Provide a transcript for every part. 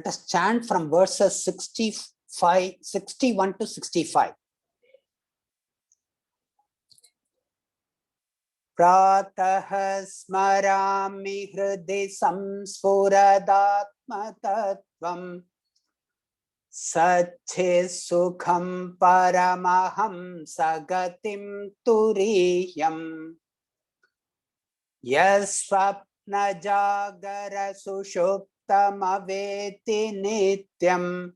us chant from verses 61 to 65. Pratah smarami hridi samspuradatmatattvam Satchis sukham paramaham sagatim turiyam Yasvapna jagara sushuptamaveti nityam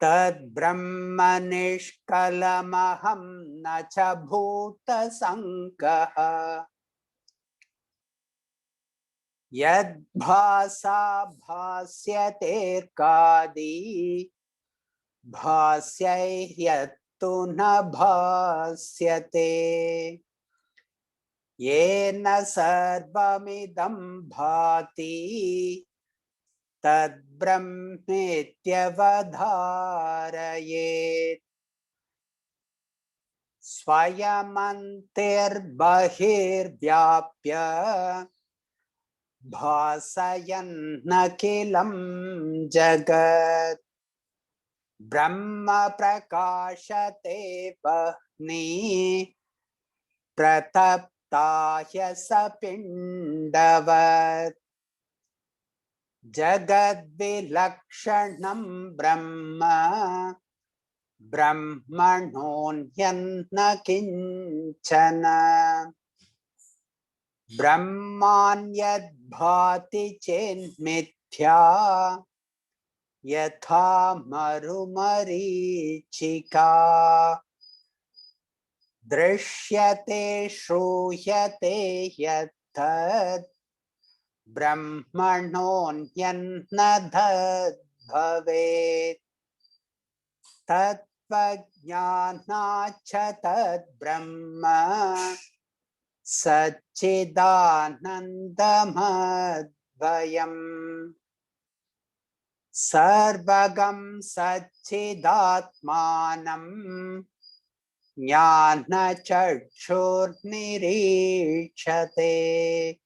Tad brahma nishkalamaham nacha bhuta sankaha Yad bhasa bhasyate kadi bhasyahyattu na bhasyate Yena sarvamidam bhati tad brahmetyavadharayet Swayamantir bahir vyapya Bhasayan nakilam jagat Brahma prakashate bahni Prataptahya sapindavat Jagad vilakshanam Brahma Brahmanonyan nakinchana Brahman yad bhati chen mithya Yatha marumarichika Drishyate shruyate yattad Brahmanonyan nadhad bhavet Tatvajnanacha tad Brahma Satchidanandamad-vayam Sarvagam Satchidatmanam Jnana-chakshur-nirichyate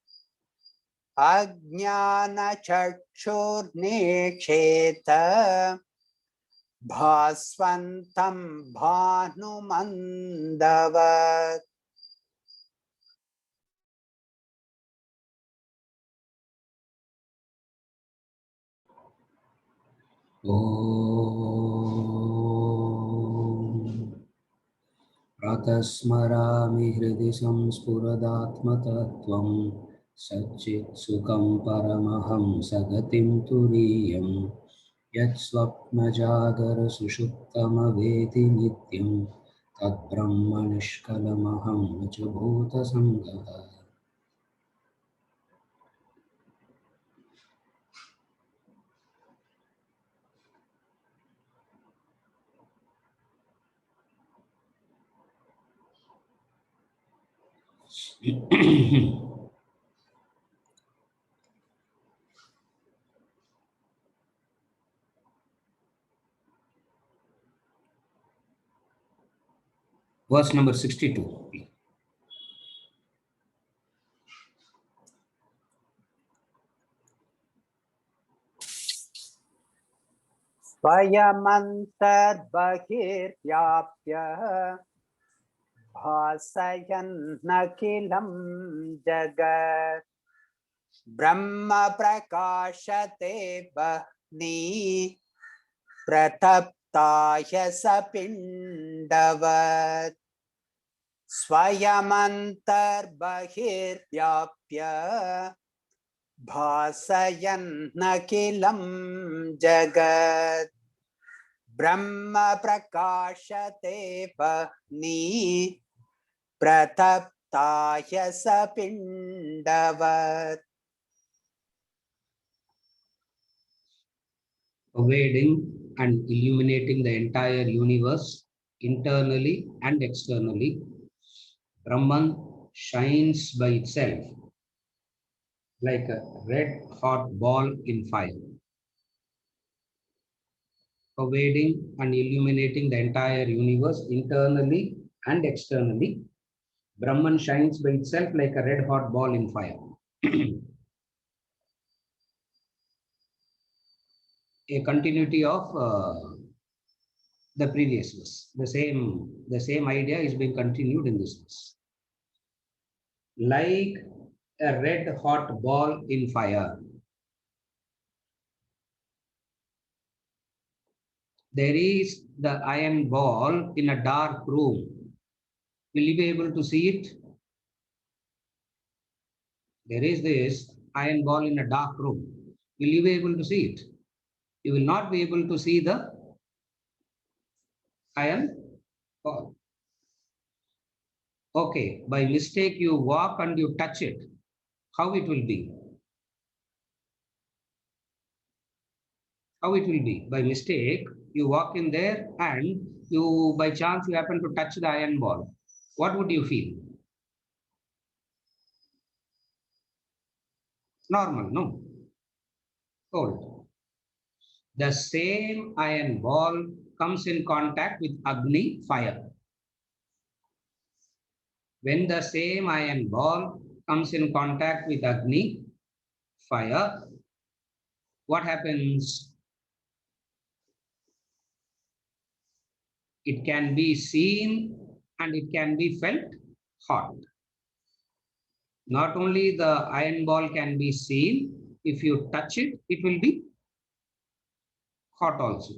Ajnana-chakshur-nicheta Bhasvantam bhanumandavat Pratasmarami hridi samspuradatmatattvam Satchit sukham paramaham sagatim turiyam Yat swapna jagara sushuptamaveti nityam Tad brahma nishkalamaham nacha bhuta sangaha Verse number 62. Swayamantar bahir vyapya Bhasayan nakilam jagat Brahma prakashate bahni Prataptaya sapindavat Swayamantar bahir vyapya Bhasayan nakilam jagat Brahma prakashate bahni Prataptaya sapindavat Pervading and illuminating the entire universe internally and externally, Brahman shines by itself like a red hot ball in fire. Pervading and illuminating the entire universe internally and externally, Brahman shines by itself like a red hot ball in fire. a continuity of the previous verse. The same idea is being continued in this verse. Like a red hot ball in fire. There is the iron ball in a dark room. Will you be able to see it? There is this iron ball in a dark room. Will you be able to see it? You will not be able to see the iron ball. Okay, by mistake you walk and you touch it. How it will be? How it will be? By mistake, you walk in there and you, by chance, you happen to touch the iron ball. What would you feel? Normal, no? Cold. The same iron ball comes in contact with Agni, fire. When the same iron ball comes in contact with Agni, fire, what happens? It can be seen and it can be felt hot. Not only the iron ball can be seen, if you touch it, it will be hot also.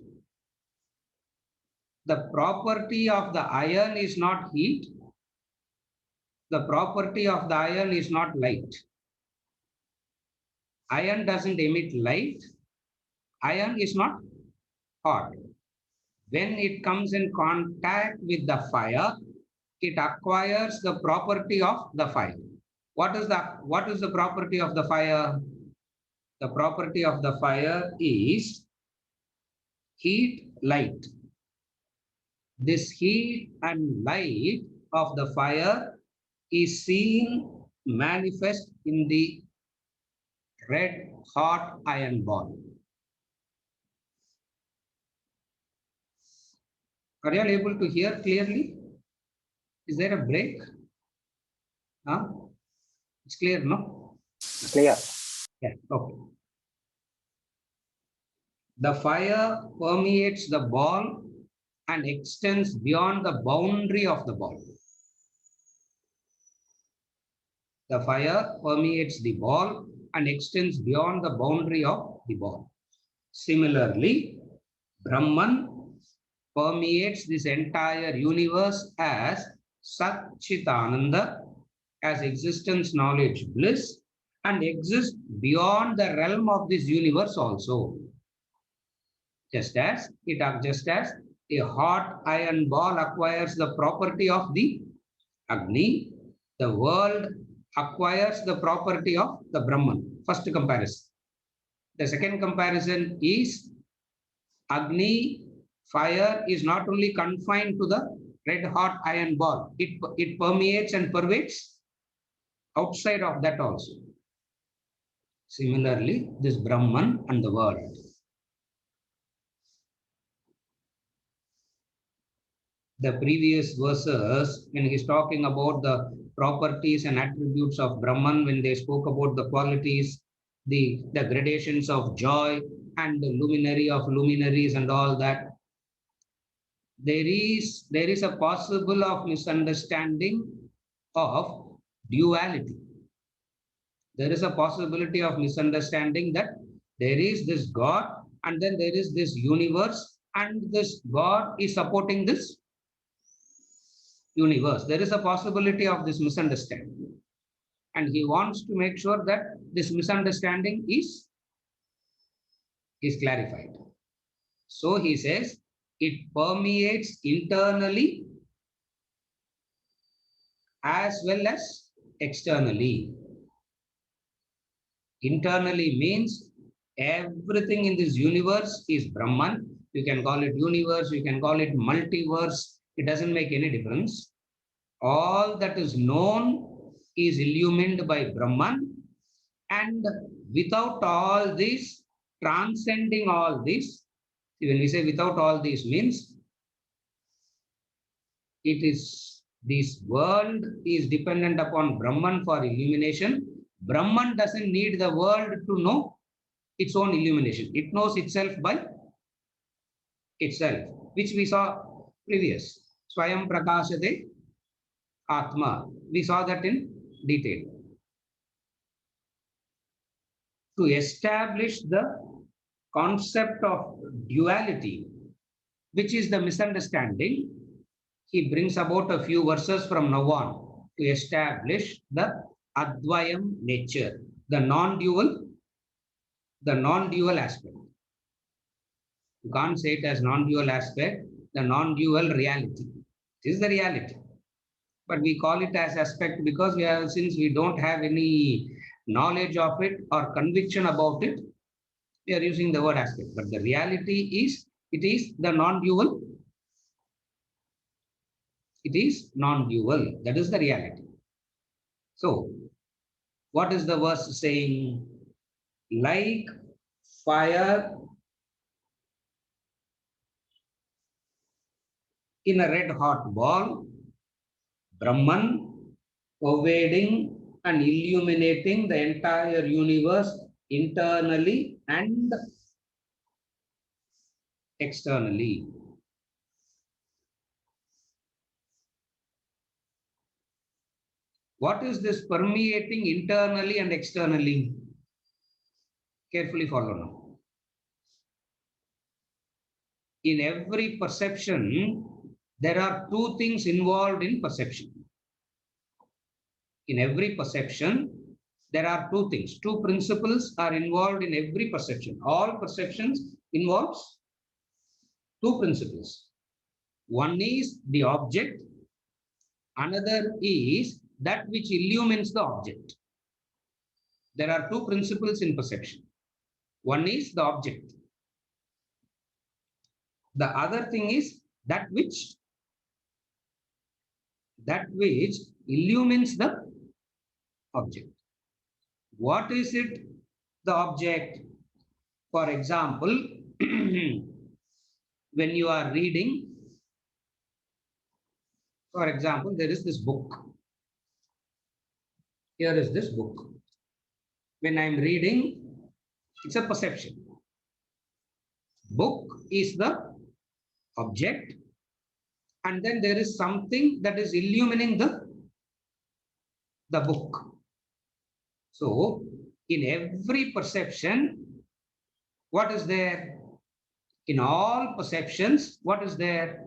The property of the iron is not heat. The property of the iron is not light. Iron doesn't emit light. Iron is not hot. When it comes in contact with the fire, it acquires the property of the fire. What is the property of the fire? The property of the fire is heat, light. This heat and light of the fire is seen manifest in the red hot iron ball. Are you all able to hear clearly? Is there a break? Huh? It's clear, no? Clear. Yeah, okay. The fire permeates the ball and extends beyond the boundary of the ball. The fire permeates the ball and extends beyond the boundary of the ball. Similarly, Brahman permeates this entire universe as Satchitananda, as existence, knowledge, bliss, and exists beyond the realm of this universe also. Just as a hot iron ball acquires the property of the Agni, the world acquires the property of the Brahman. First comparison. The second comparison is Agni, fire, is not only confined to the red hot iron ball. It permeates and pervades outside of that also. Similarly, this Brahman and the world. The previous verses, when he's talking about the properties and attributes of Brahman, when they spoke about the qualities, the gradations of joy and the luminary of luminaries and all that, there is a possible of misunderstanding of duality. There is a possibility of misunderstanding that there is this God and then there is this universe and this God is supporting this universe. There is a possibility of this misunderstanding. And he wants to make sure that this misunderstanding is clarified. So he says, it permeates internally as well as externally. Internally means everything in this universe is Brahman. You can call it universe, you can call it multiverse. It doesn't make any difference. All that is known is illumined by Brahman. And without all this, transcending all this, when we say without all this means, it is, this world is dependent upon Brahman for illumination. Brahman doesn't need the world to know its own illumination. It knows itself by itself, which we saw previous. Swayam Prakashate Atma. We saw that in detail. To establish the concept of duality, which is the misunderstanding, he brings about a few verses from now on to establish the Advayam nature, the non-dual aspect. You can't say it as non-dual aspect, the non-dual reality. It is the reality. But we call it as aspect because since we don't have any knowledge of it or conviction about it, we are using the word aspect. But the reality is, it is the non-dual. It is non-dual. That is the reality. So, what is the verse saying? Like fire in a red hot ball, Brahman pervading and illuminating the entire universe internally and externally. What is this permeating internally and externally? Carefully follow now. In every perception, there are two things involved in perception. In every perception, there are two things. Two principles are involved in every perception. All perceptions involves two principles. One is the object. Another is that which illumines the object. There are two principles in perception. One is the object. The other thing is that which illumines the object. What is it? The object. For example, when you are reading, for example, there is this book. Here is this book. When I am reading, it's a perception. Book is the object, and then there is something that is illumining the book. So, in every perception, what is there? In all perceptions, what is there?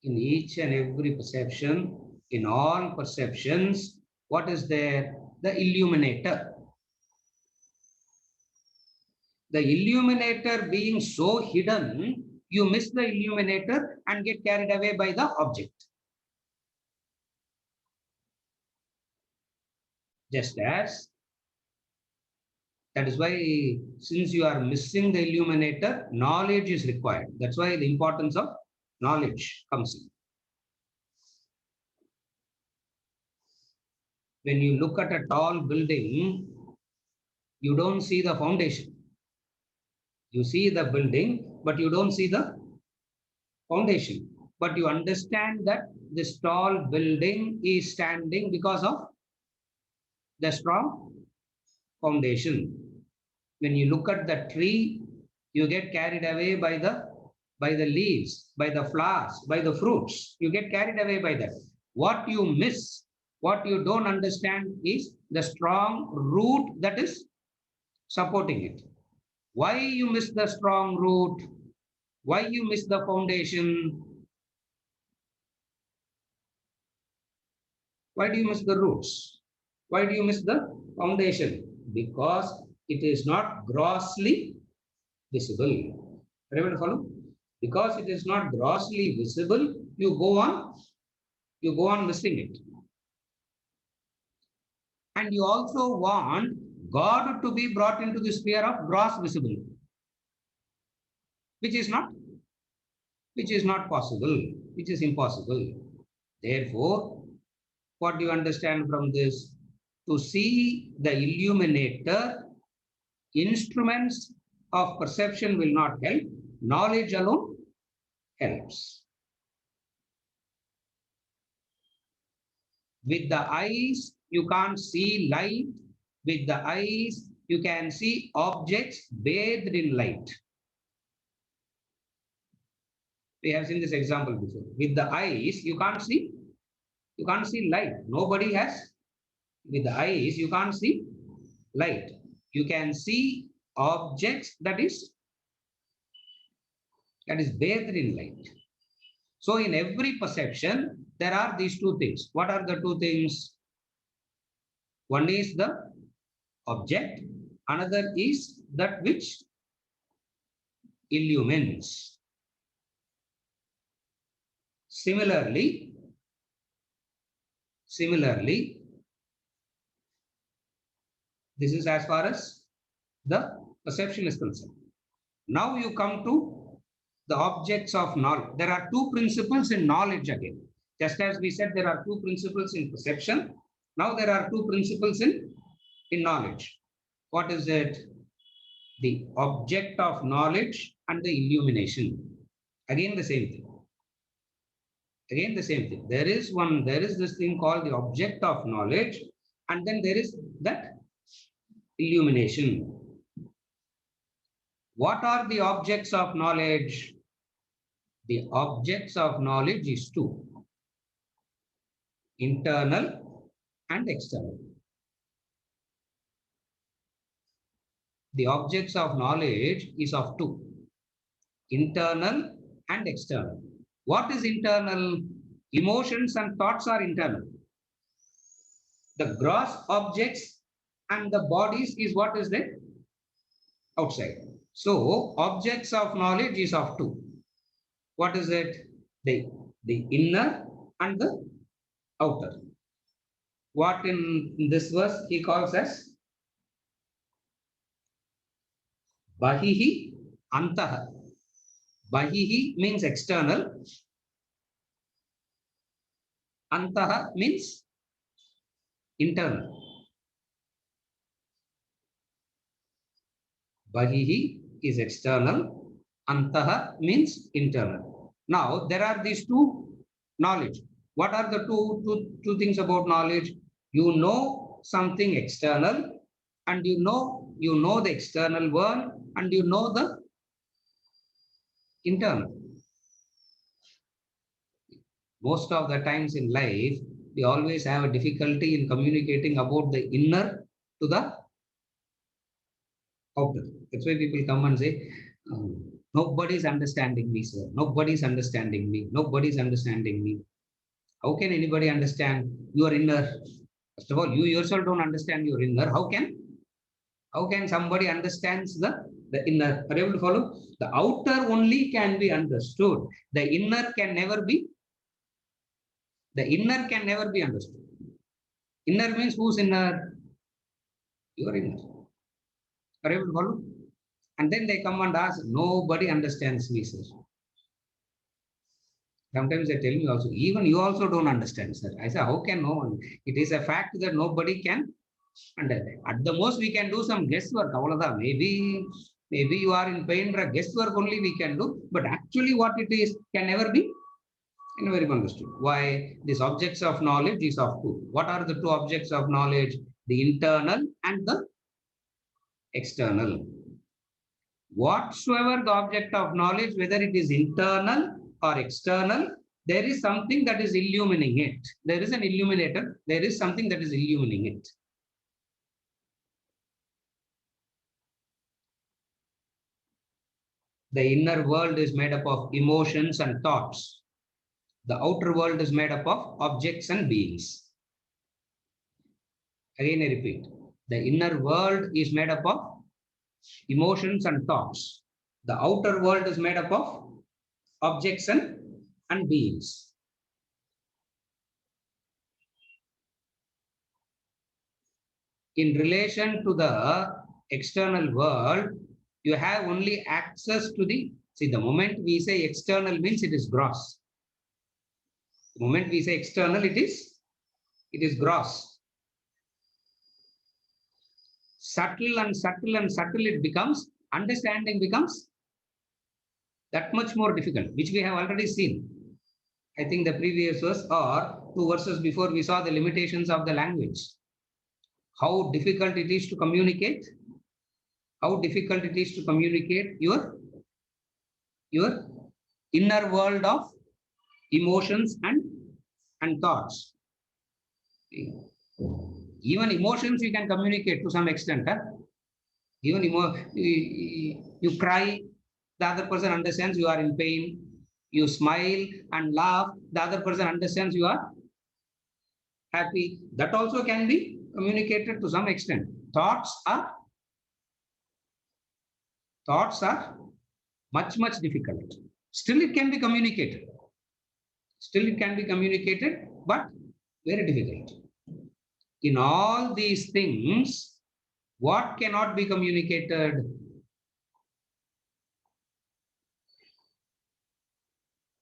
In each and every perception, in all perceptions, what is there? The illuminator. The illuminator being so hidden, you miss the illuminator and get carried away by the object. Just as, that is why, since you are missing the illuminator, knowledge is required. That's why the importance of knowledge comes in. When you look at a tall building, you don't see the foundation. You see the building, but you don't see the foundation. But you understand that this tall building is standing because of the strong foundation. When you look at the tree, you get carried away by the leaves, by the flowers, by the fruits. You get carried away by that. What you miss, what you don't understand is the strong root that is supporting it. Why you miss the strong root? Why you miss the foundation? Why do you miss the roots? Why do you miss the foundation? Because it is not grossly visible. Everyone follow? Because it is not grossly visible, you go on missing it. And you also want God to be brought into the sphere of gross visibility, which is not possible, which is impossible. Therefore, what do you understand from this? To see the illuminator, instruments of perception will not help. Knowledge alone helps. With the eyes, you can't see light With the eyes, you can see objects bathed in light. We have seen this example before. With the eyes, you can't see light. Nobody has. With the eyes, you can't see light. You can see objects that is bathed in light. So in every perception, there are these two things. What are the two things? One is the object, another is that which illumines. Similarly, this is as far as the perception is concerned. Now you come to the objects of knowledge. There are two principles in knowledge again. Just as we said, there are two principles in perception. Now there are two principles in knowledge. What is it? The object of knowledge and the illumination. Again the same thing. Again the same thing. There is this thing called the object of knowledge, and then there is that illumination. What are the objects of knowledge? The objects of knowledge is two: internal and external. The objects of knowledge is of two: internal and external. What is internal? Emotions and thoughts are internal. The gross objects and the bodies is what is there? Outside. So objects of knowledge is of two. What is it? The inner and the outer. What in this verse he calls as Bahihi Antaha. Bahihi means external. Antaha means internal. Bahihi is external. Antaha means internal. Now there are these two knowledge. What are the two things about knowledge? You know something external, and you know the external world, and you know the internal. Most of the times in life, we always have a difficulty in communicating about the inner to the outer. That's why people come and say, nobody's understanding me, sir. Nobody's understanding me. Nobody's understanding me. How can anybody understand your inner? First of all, you yourself don't understand your inner. How can somebody understands the inner? Are you able to follow? The outer only can be understood. The inner can never be. The inner can never be understood. Inner means whose inner? Your inner. Are you able to follow? And then they come and ask, nobody understands me, sir. Sometimes they tell me also, even you also don't understand, sir. I say, how can no one? It is a fact that nobody can understand. At the most, we can do some guesswork. Maybe you are in pain, guesswork only we can do. But actually what it is can never be understood. Why? These objects of knowledge is of two. What are the two objects of knowledge? The internal and the external. Whatsoever the object of knowledge, whether it is internal or external, there is something that is illumining it. There is an illuminator. There is something that is illumining it. The inner world is made up of emotions and thoughts. The outer world is made up of objects and beings. Again, I repeat. The inner world is made up of emotions and thoughts. The outer world is made up of objects and beings. In relation to the external world, you have only access to the moment we say external means it is gross. The moment we say external, it is gross. Subtle and subtle and subtle it becomes, understanding becomes that much more difficult, which we have already seen. I think the previous verse or 2 verses before we saw the limitations of the language. how difficult it is to communicate, how difficult it is to communicate your inner world of emotions and thoughts. Even emotions you can communicate to some extent. Huh? Even you cry, the other person understands you are in pain. You smile and laugh, the other person understands you are happy. That also can be communicated to some extent. Thoughts are much difficult. Still it can be communicated. Still it can be communicated, but very difficult. In all these things, what cannot be communicated?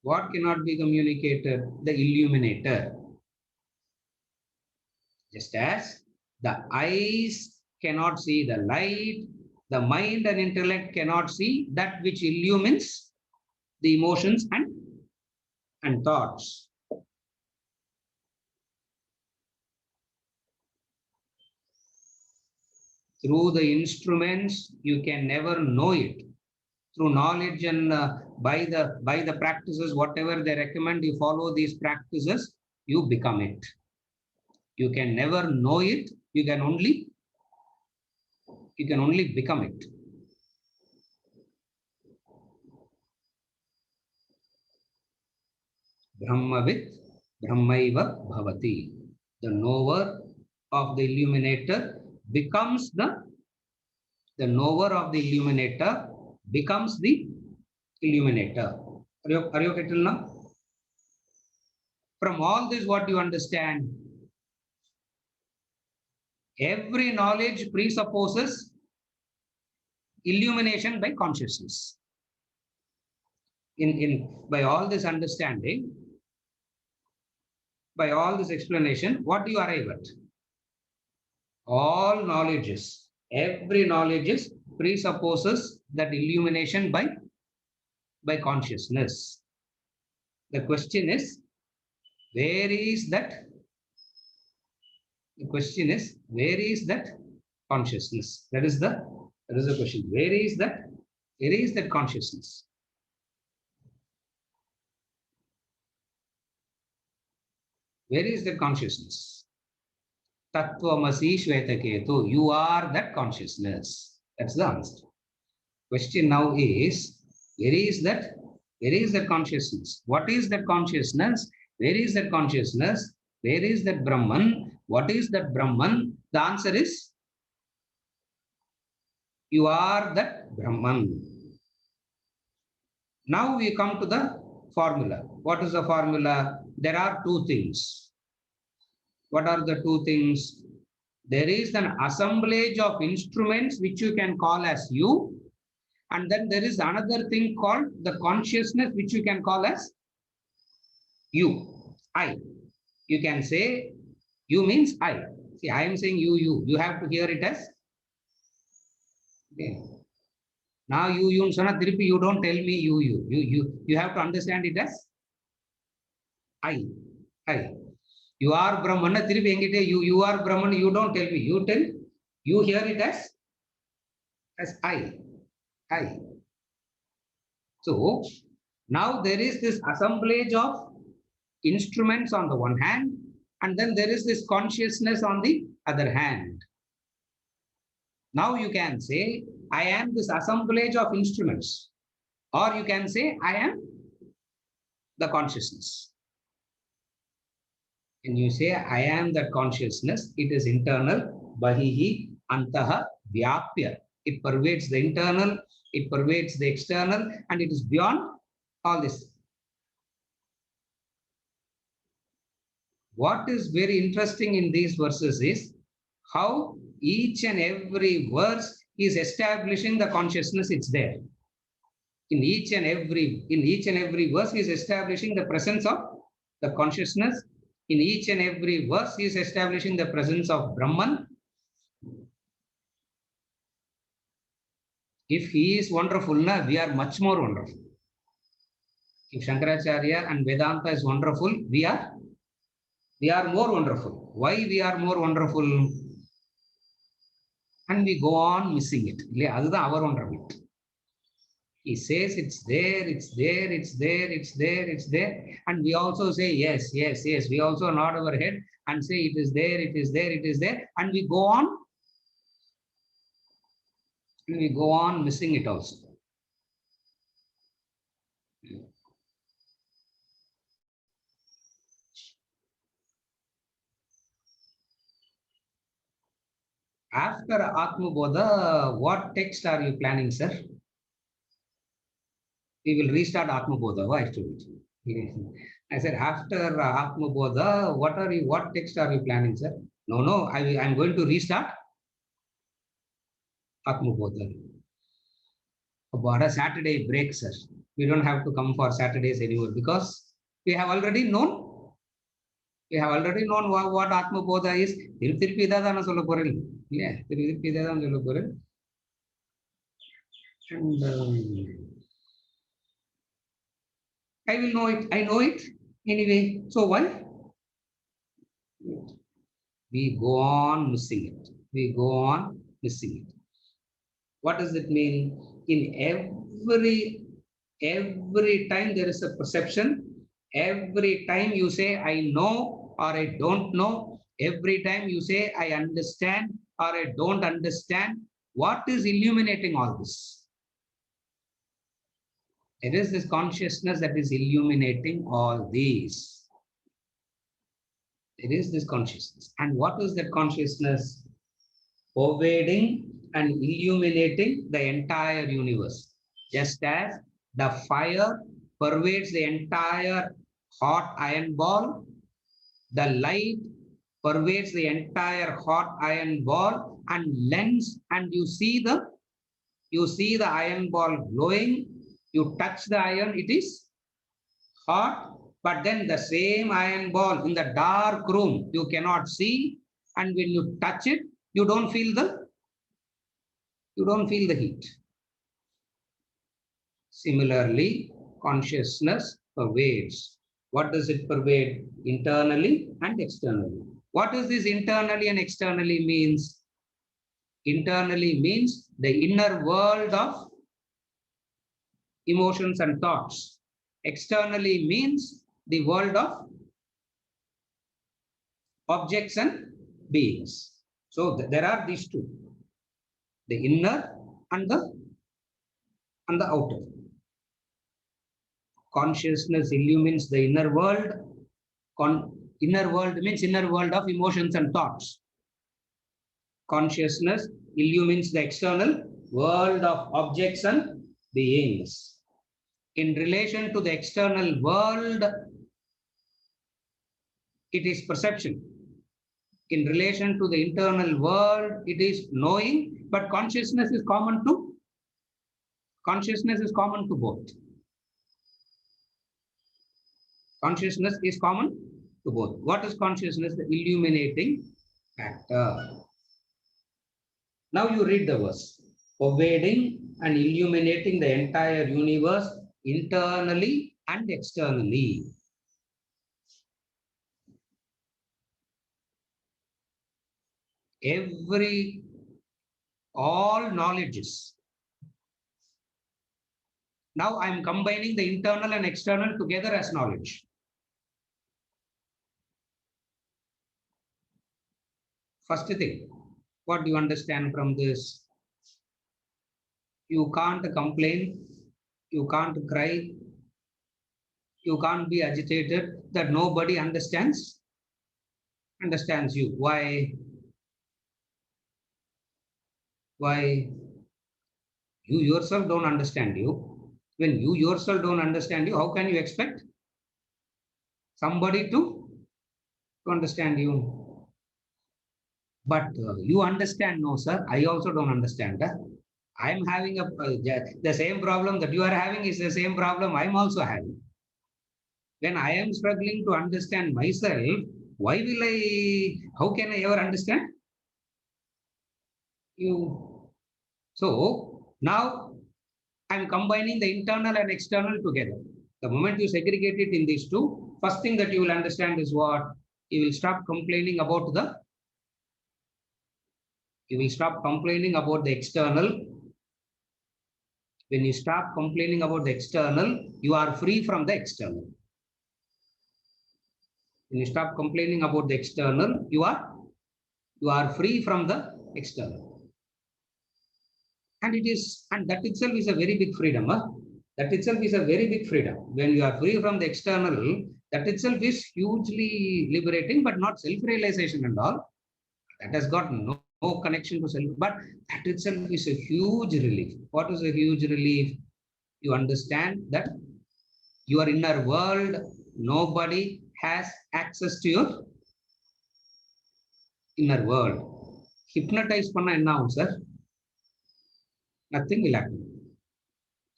What cannot be communicated? The illuminator. Just as the eyes cannot see the light, the mind and intellect cannot see that which illumines the emotions and thoughts. Through the instruments, you can never know it. Through knowledge and by the practices, whatever they recommend, you follow these practices, you become it. You can never know it. You can only become it. Brahmavit Brahmaiva Bhavati. The knower of the illuminator becomes the knower of the illuminator becomes the illuminator. Are you okay till now? From all this, what you understand? Every knowledge presupposes illumination by consciousness. By all this understanding, by all this explanation, what do you arrive at? All knowledges, every knowledge presupposes that illumination by consciousness. The question is, where is that? The question is, where is that consciousness? That is the question. Where is that? Where is that consciousness? Where is the consciousness? Tattvamasi Shvetaketu. You are that consciousness. That's the answer. Question now is, where is that? Where is that consciousness? What is that consciousness? Where is that consciousness? Where is that Brahman? What is that Brahman? The answer is, you are that Brahman. Now we come to the formula. What is the formula? There are two things. What are the two things? There is an assemblage of instruments which you can call as you, and then there is another thing called the consciousness which you can call as you, I. You can say you means I. See, I am saying you. You have to hear it as. Okay. Now you Sonatiripi, you don't tell me you have to understand it as I. You are Brahman, you are Brahman, you don't tell me, you hear it as I. So now there is this assemblage of instruments on the one hand, and then there is this consciousness on the other hand. Now you can say, I am this assemblage of instruments, or you can say, I am the consciousness. When you say, I am that consciousness, it is internal, bahihi, antaha, vyapya. It pervades the internal, it pervades the external, and it is beyond all this. What is very interesting in these verses is how each and every verse is establishing the consciousness it's there. In each and every verse is establishing the presence of the consciousness. In each and every verse is establishing the presence of Brahman. If he is wonderful, we are much more wonderful. If Shankaracharya and Vedanta is wonderful, we are more wonderful. Why we are more wonderful? and we go on missing it. That's our wonder bit. He says it's there, it's there, it's there, it's there, it's there. And we also say yes, yes, yes. We also nod our head and say it is there, it is there, it is there. And we go on. And we go on missing it also. After Atma Bodha, what text are you planning, sir? We will restart Atma Bodha. Why should we? I said, after Atma Bodha, what text are you planning, sir? No, I'm going to restart Atma Bodha. About a Saturday break, sir. We don't have to come for Saturdays anymore because we have already known. We have already known what Atma Bodha is. And I will know it. I know it anyway. So why? We go on missing it. We go on missing it. What does it mean? In every time there is a perception, every time you say I know or I don't know, every time you say I understand or I don't understand, what is illuminating all this? It is this consciousness that is illuminating all these. It is this consciousness. And what is that consciousness? Pervading and illuminating the entire universe. Just as the fire pervades the entire hot iron ball, the light pervades the entire hot iron ball and lends, and you see the iron ball glowing. You touch the iron, it is hot, but then the same iron ball in the dark room you cannot see, and when you touch it, you don't feel the heat. Similarly, consciousness pervades. What does it pervade? Internally and externally. What does this internally and externally means? Internally means the inner world of emotions and thoughts. Externally means the world of objects and beings. So there are these two, the inner and the outer. Consciousness illumines the inner world. Inner world means inner world of emotions and thoughts. Consciousness illumines the external world of objects and beings. In relation to the external world, it is perception. In relation to the internal world, it is knowing, but consciousness is common to both. Consciousness is common to both. What is consciousness? The illuminating factor. Now you read the verse. Pervading and illuminating the entire universe internally and externally. All knowledges. Now I am combining the internal and external together as knowledge. First thing, what do you understand from this? You can't complain, you can't cry, you can't be agitated that nobody understands you. Why? You yourself don't understand you. When you yourself don't understand you, how can you expect somebody to understand you? But you understand, no, sir. I also don't understand. I am having the same problem that you are having is the same problem I am also having. When I am struggling to understand myself, how can I ever understand you? So now I'm combining the internal and external together. The moment you segregate it in these two, first thing that you will understand is what? You will stop complaining about the You will stop complaining about the external. When you stop complaining about the external, you are free from the external. When you stop complaining about the external, you are free from the external. And that itself is a very big freedom. Huh? That itself is a very big freedom. When you are free from the external, that itself is hugely liberating, but not self-realization and all. That has got no connection to self, but that itself is a huge relief. What is a huge relief? You understand that your inner world, nobody has access to your inner world. Hypnotize panna enna agum, sir? Nothing will happen.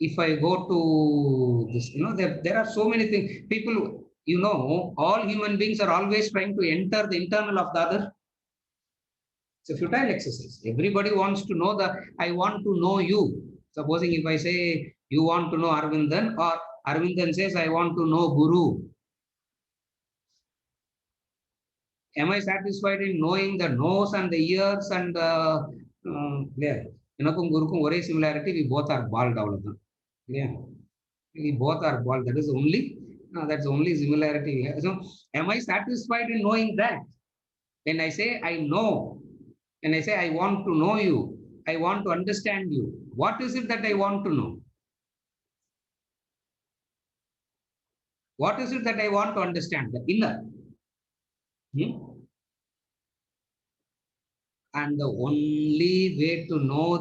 If I go to this, there are so many things. People, all human beings are always trying to enter the internal of the other. It's a futile exercise. Everybody wants to know I want to know you. Supposing if I say, you want to know Arvindan, or Arvindan says, I want to know Guru. Am I satisfied in knowing the nose and the ears and there? Gurukum ore similarity, we both are bald. Yeah. We both are bald. That is that's the only similarity. So, am I satisfied in knowing that? When I say I know, when I say I want to know you, I want to understand you, what is it that I want to know? What is it that I want to understand? The inner. And the only way to know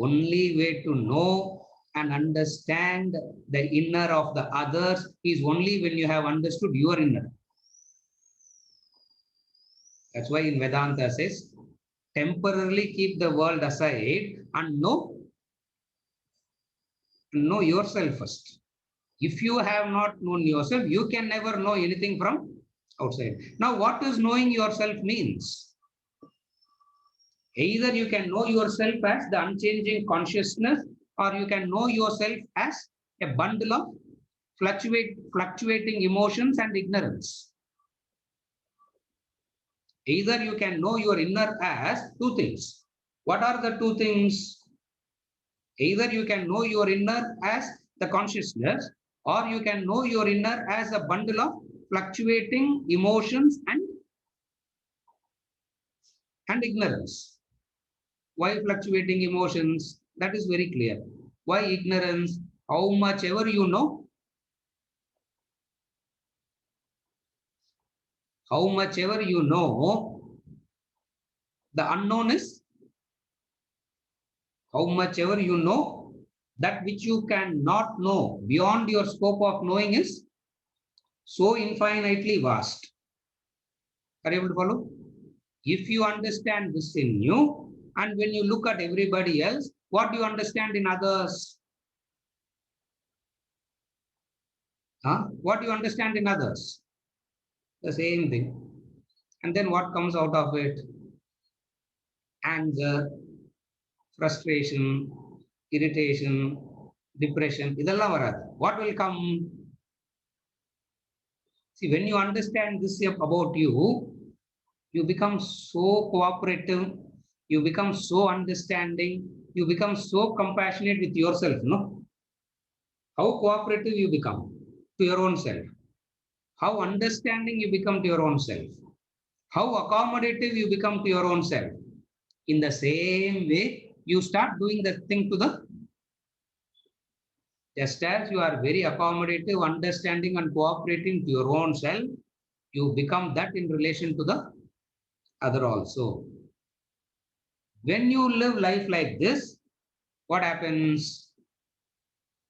only way to know and understand the inner of the others is only when you have understood your inner. That's why in Vedanta says, temporarily keep the world aside and know yourself first. If you have not known yourself, you can never know anything from outside. Now, what does knowing yourself means? Either you can know yourself as the unchanging consciousness, or you can know yourself as a bundle of fluctuating emotions and ignorance. Either you can know your inner as two things. What are the two things? Either you can know your inner as the consciousness, or you can know your inner as a bundle of fluctuating emotions and ignorance. Why fluctuating emotions? That is very clear. Why ignorance? How much ever you know, the unknown is, how much ever you know, that which you cannot know beyond your scope of knowing is so infinitely vast. Are you able to follow? If you understand this in you, and when you look at everybody else, what do you understand in others? What do you understand in others? The same thing. And then what comes out of it? Anger, frustration, irritation, depression. What will come? See, when you understand this about you, you become so cooperative, you become so understanding, you become so compassionate with yourself, no? How cooperative you become to your own self. How understanding you become to your own self. How accommodative you become to your own self. In the same way, you start doing the thing to the, just as you are very accommodative, understanding and cooperating to your own self, you become that in relation to the other also. When you live life like this, what happens?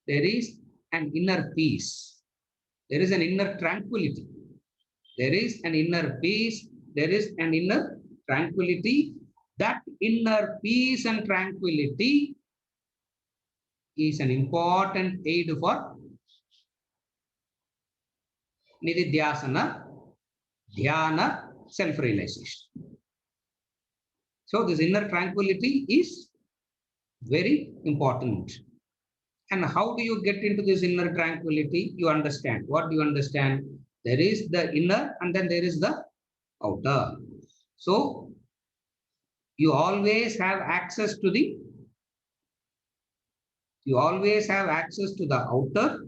There is an inner peace. There is an inner tranquility. There is an inner peace. There is an inner tranquility. That inner peace and tranquility is an important aid for nididhyasana, dhyana, self-realization. So this inner tranquility is very important. And how do you get into this inner tranquility? You understand. What do you understand? There is the inner and then there is the outer. So You always have access to the outer,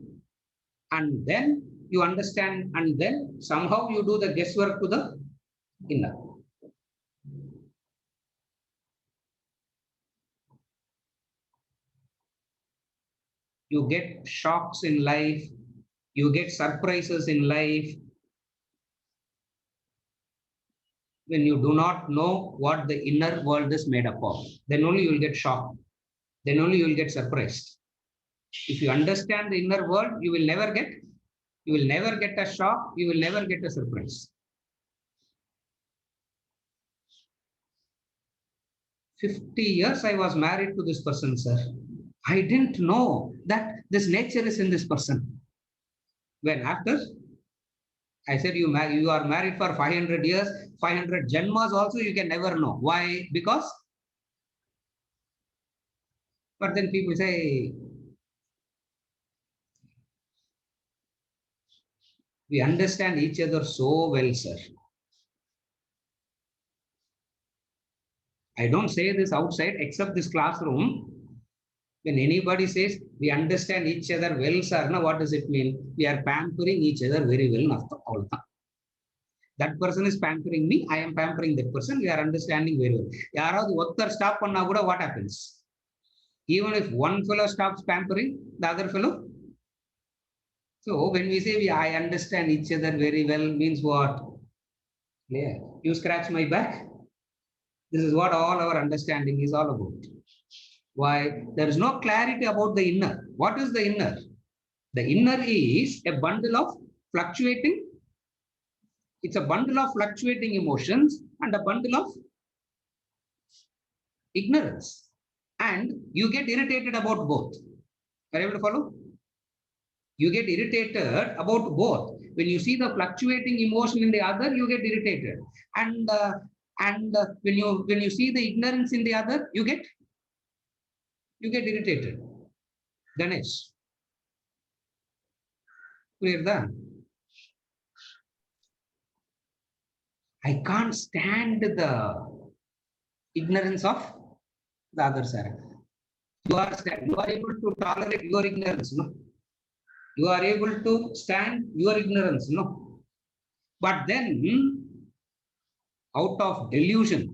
and then you understand, and then somehow you do the guesswork to the inner. You get shocks in life, you get surprises in life when you do not know what the inner world is made up of. Then only you will get shocked. Then only you will get surprised. If you understand the inner world, you will never get a shock, you will never get a surprise. 50 years I was married to this person, sir. I didn't know that this nature is in this person. When after I said, you are married for 500 years, 500 janmas also you can never know. Why? Because, but then people say, we understand each other so well, sir. I don't say this outside except this classroom. When anybody says we understand each other well, sir, now what does it mean? We are pampering each other very well. That person is pampering me, I am pampering that person, we are understanding very well. Yaravadu ottar stop panna kuda what happens? Even if one fellow stops pampering the other fellow. So when we say I understand each other very well, means what? Yeah. You scratch my back. This is what all our understanding is all about. Why? There is no clarity about the inner. What is the inner? The inner is a bundle of fluctuating. It's a bundle of fluctuating emotions and a bundle of ignorance. And you get irritated about both. Are you able to follow? You get irritated about both. When you see the fluctuating emotion in the other, you get irritated. And when you see the ignorance in the other, you get irritated. Ganesh. Clear that? I can't stand the ignorance of the other side. You are able to tolerate your ignorance, no? You are able to stand your ignorance, no? But then, out of delusion,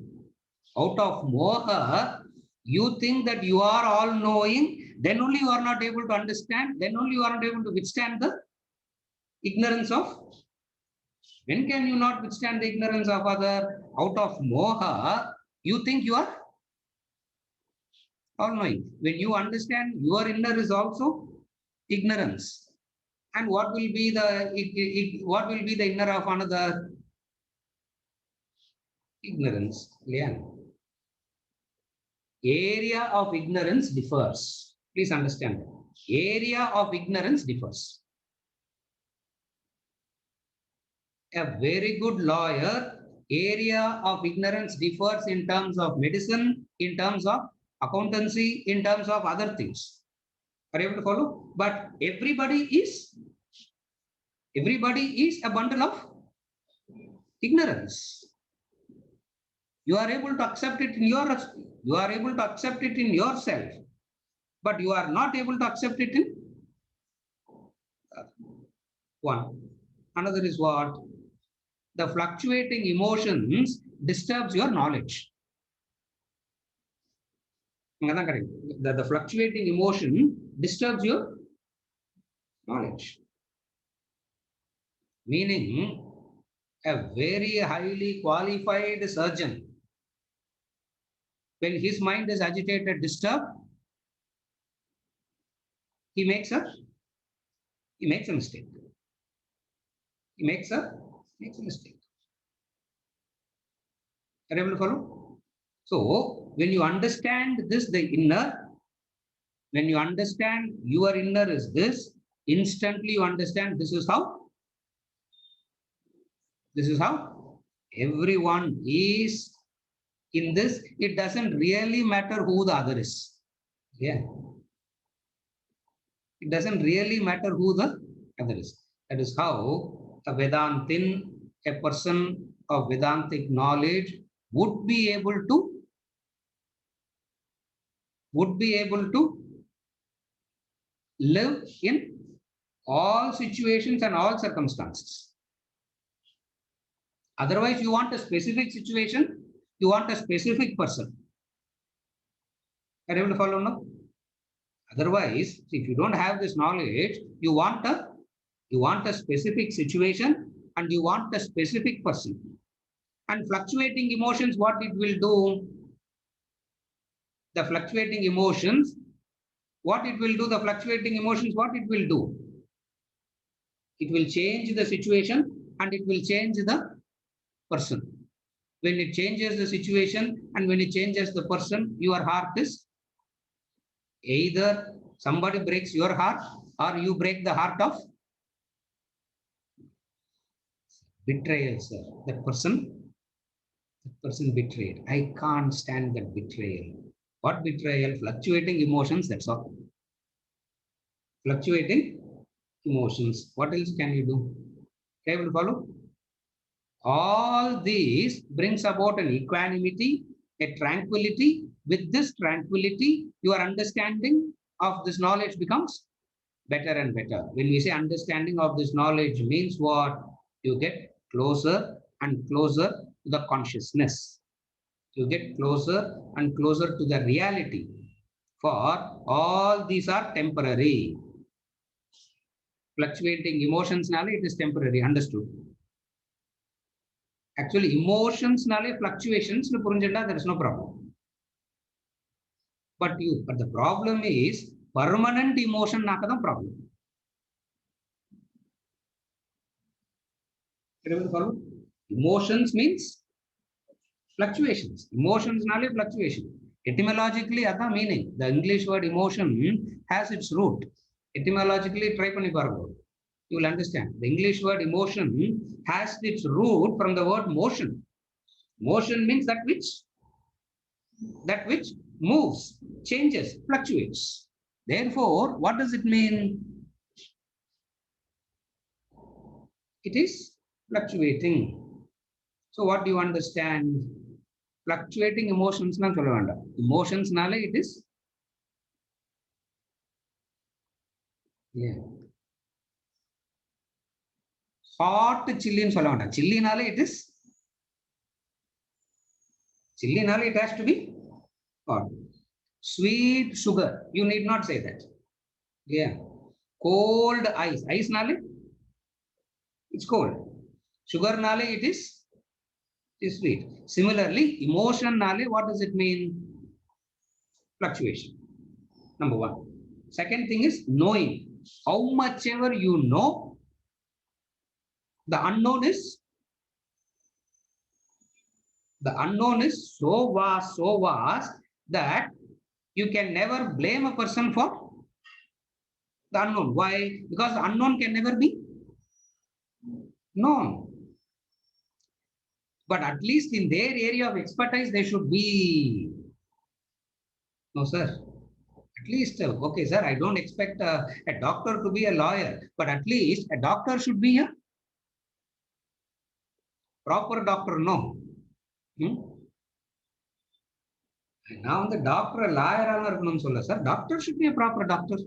out of moha, you think that you are all knowing, then only you are not able to understand, then only you are not able to withstand the ignorance of. When can you not withstand the ignorance of other? Out of moha, you think you are all knowing. When you understand your inner is also ignorance. And what will be the inner of another? Ignorance. Yeah. Area of ignorance differs. Please understand that. Area of ignorance differs. A very good lawyer, area of ignorance differs in terms of medicine, in terms of accountancy, in terms of other things. Are you able to follow? But everybody is a bundle of ignorance. You are able to accept it in yourself, but you are not able to accept it in one. Another is what? The fluctuating emotions disturbs your knowledge. The fluctuating emotion disturbs your knowledge. Meaning, a very highly qualified surgeon, when his mind is agitated, disturbed, he makes a mistake. He makes a mistake. Are you able to follow? So, when you understand this, the inner, when you understand your inner is this, instantly you understand this is how everyone is in this. It doesn't really matter who the other is. Yeah. It doesn't really matter who the other is. That is how a Vedantin, a person of Vedantic knowledge, would be able to would be able to live in all situations and all circumstances. Otherwise, you want a specific situation, you want a specific person. Are you able to follow now? Otherwise, if you don't have this knowledge, you want a specific situation and you want a specific person. And fluctuating emotions, what it will do? The fluctuating emotions, what it will do? The fluctuating emotions, what it will do? It will change the situation and it will change the person. When it changes the situation and when it changes the person, your heart is either somebody breaks your heart or you break the heart of betrayal, sir. That person betrayed. I can't stand that betrayal. What betrayal? Fluctuating emotions, that's all. Fluctuating emotions. What else can you do? Can you able to follow? All these brings about an equanimity, a tranquility. With this tranquility, your understanding of this knowledge becomes better and better. When we say understanding of this knowledge means what? You get closer and closer to the consciousness. You get closer and closer to the reality. For all these are temporary. Fluctuating emotions, it is temporary. Understood? Actually, emotions, fluctuations, there is no problem. But the problem is permanent emotion, the problem. Emotions means fluctuations. Emotions, fluctuation. Etymologically, that's the meaning. The English word emotion has its root. Etymologically, try panni paruங்க. You will understand. The English word emotion has its root from the word motion. Motion means that which moves, changes, fluctuates. Therefore, what does it mean? It is fluctuating. So what do you understand? Fluctuating emotions, emotions, it is. Yeah. Hot chilli in Solavanda. Chilli it is. Chilli it has to be hot. Sweet sugar, you need not say that. Yeah. Cold ice. Ice it's cold. Sugar it is sweet. Similarly, emotion what does it mean? Fluctuation. Number one. Second thing is knowing. How much ever you know, the unknown is so vast that you can never blame a person for the unknown. Why? Because the unknown can never be known. But at least in their area of expertise, they should be. No, sir. At least, okay, sir, I don't expect a doctor to be a lawyer, but at least a doctor should be a proper doctor, no. Now the doctor, a lawyer, sir, doctor should be a proper doctor.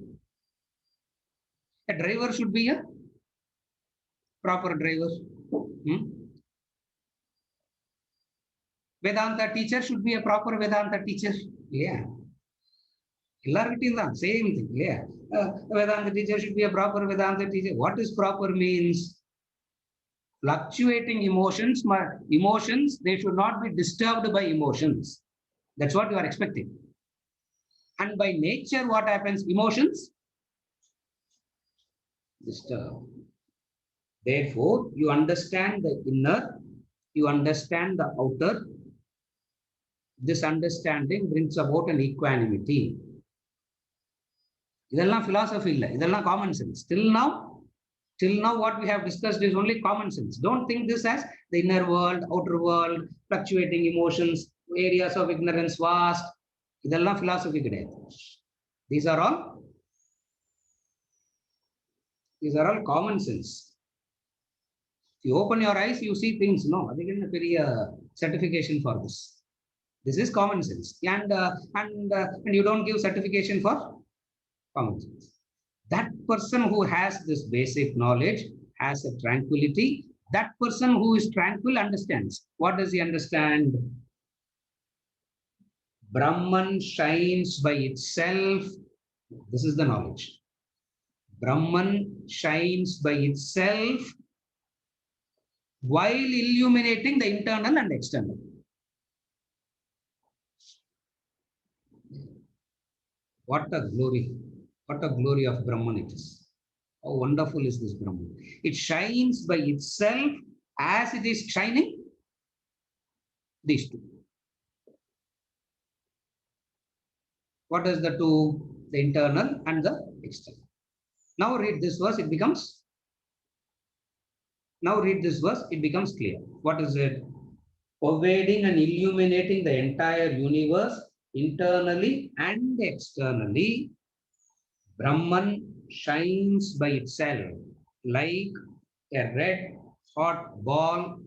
A driver should be a proper driver. Vedanta teacher should be a proper Vedanta teacher. Yeah. Same thing. Yeah. Vedanta teacher should be a proper Vedanta teacher. What is proper means? Fluctuating emotions, they should not be disturbed by emotions. That's what you are expecting. And by nature, what happens? Emotions disturb. Therefore, you understand the inner, you understand the outer. This understanding brings about an equanimity. Idella philosophy illa, idella common sense. Till now, what we have discussed is only common sense. Don't think this as the inner world, outer world, fluctuating emotions, areas of ignorance, vast. Idella philosophy kidayadu. These are all common sense. If you open your eyes, you see things. No, I think a certification for this. This is common sense. And you don't give certification for common sense. That person who has this basic knowledge has a tranquility. That person who is tranquil understands. What does he understand? Brahman shines by itself. This is the knowledge. Brahman shines by itself while illuminating the internal and external. What a glory. What a glory of Brahman it is. How wonderful is this Brahman. It shines by itself as it is shining. These two. What is the two? The internal and the external. Now read this verse, it becomes. Now read this verse, it becomes clear. What is it? Pervading and illuminating the entire universe internally and externally, Brahman shines by itself like a red hot ball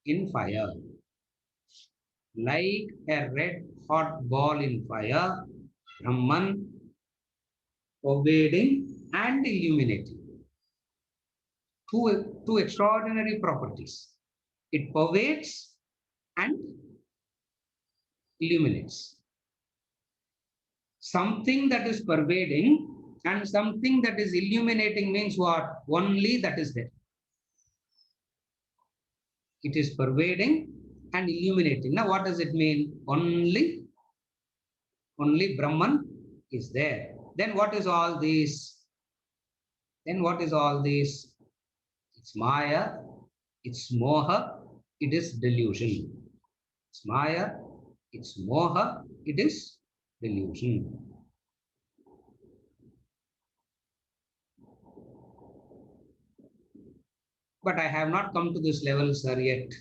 in fire. Like a red hot ball in fire, Brahman pervading and illuminating. Two extraordinary properties. It pervades and illuminates. Something that is pervading and something that is illuminating means what? Only that is there. It is pervading and illuminating. Now what does it mean? Only Brahman is there. Then what is all this? Then what is all this? It's Maya, it's Moha, it is delusion. It's Maya, it's Moha, it is delusion. But I have not come to this level, sir, yet.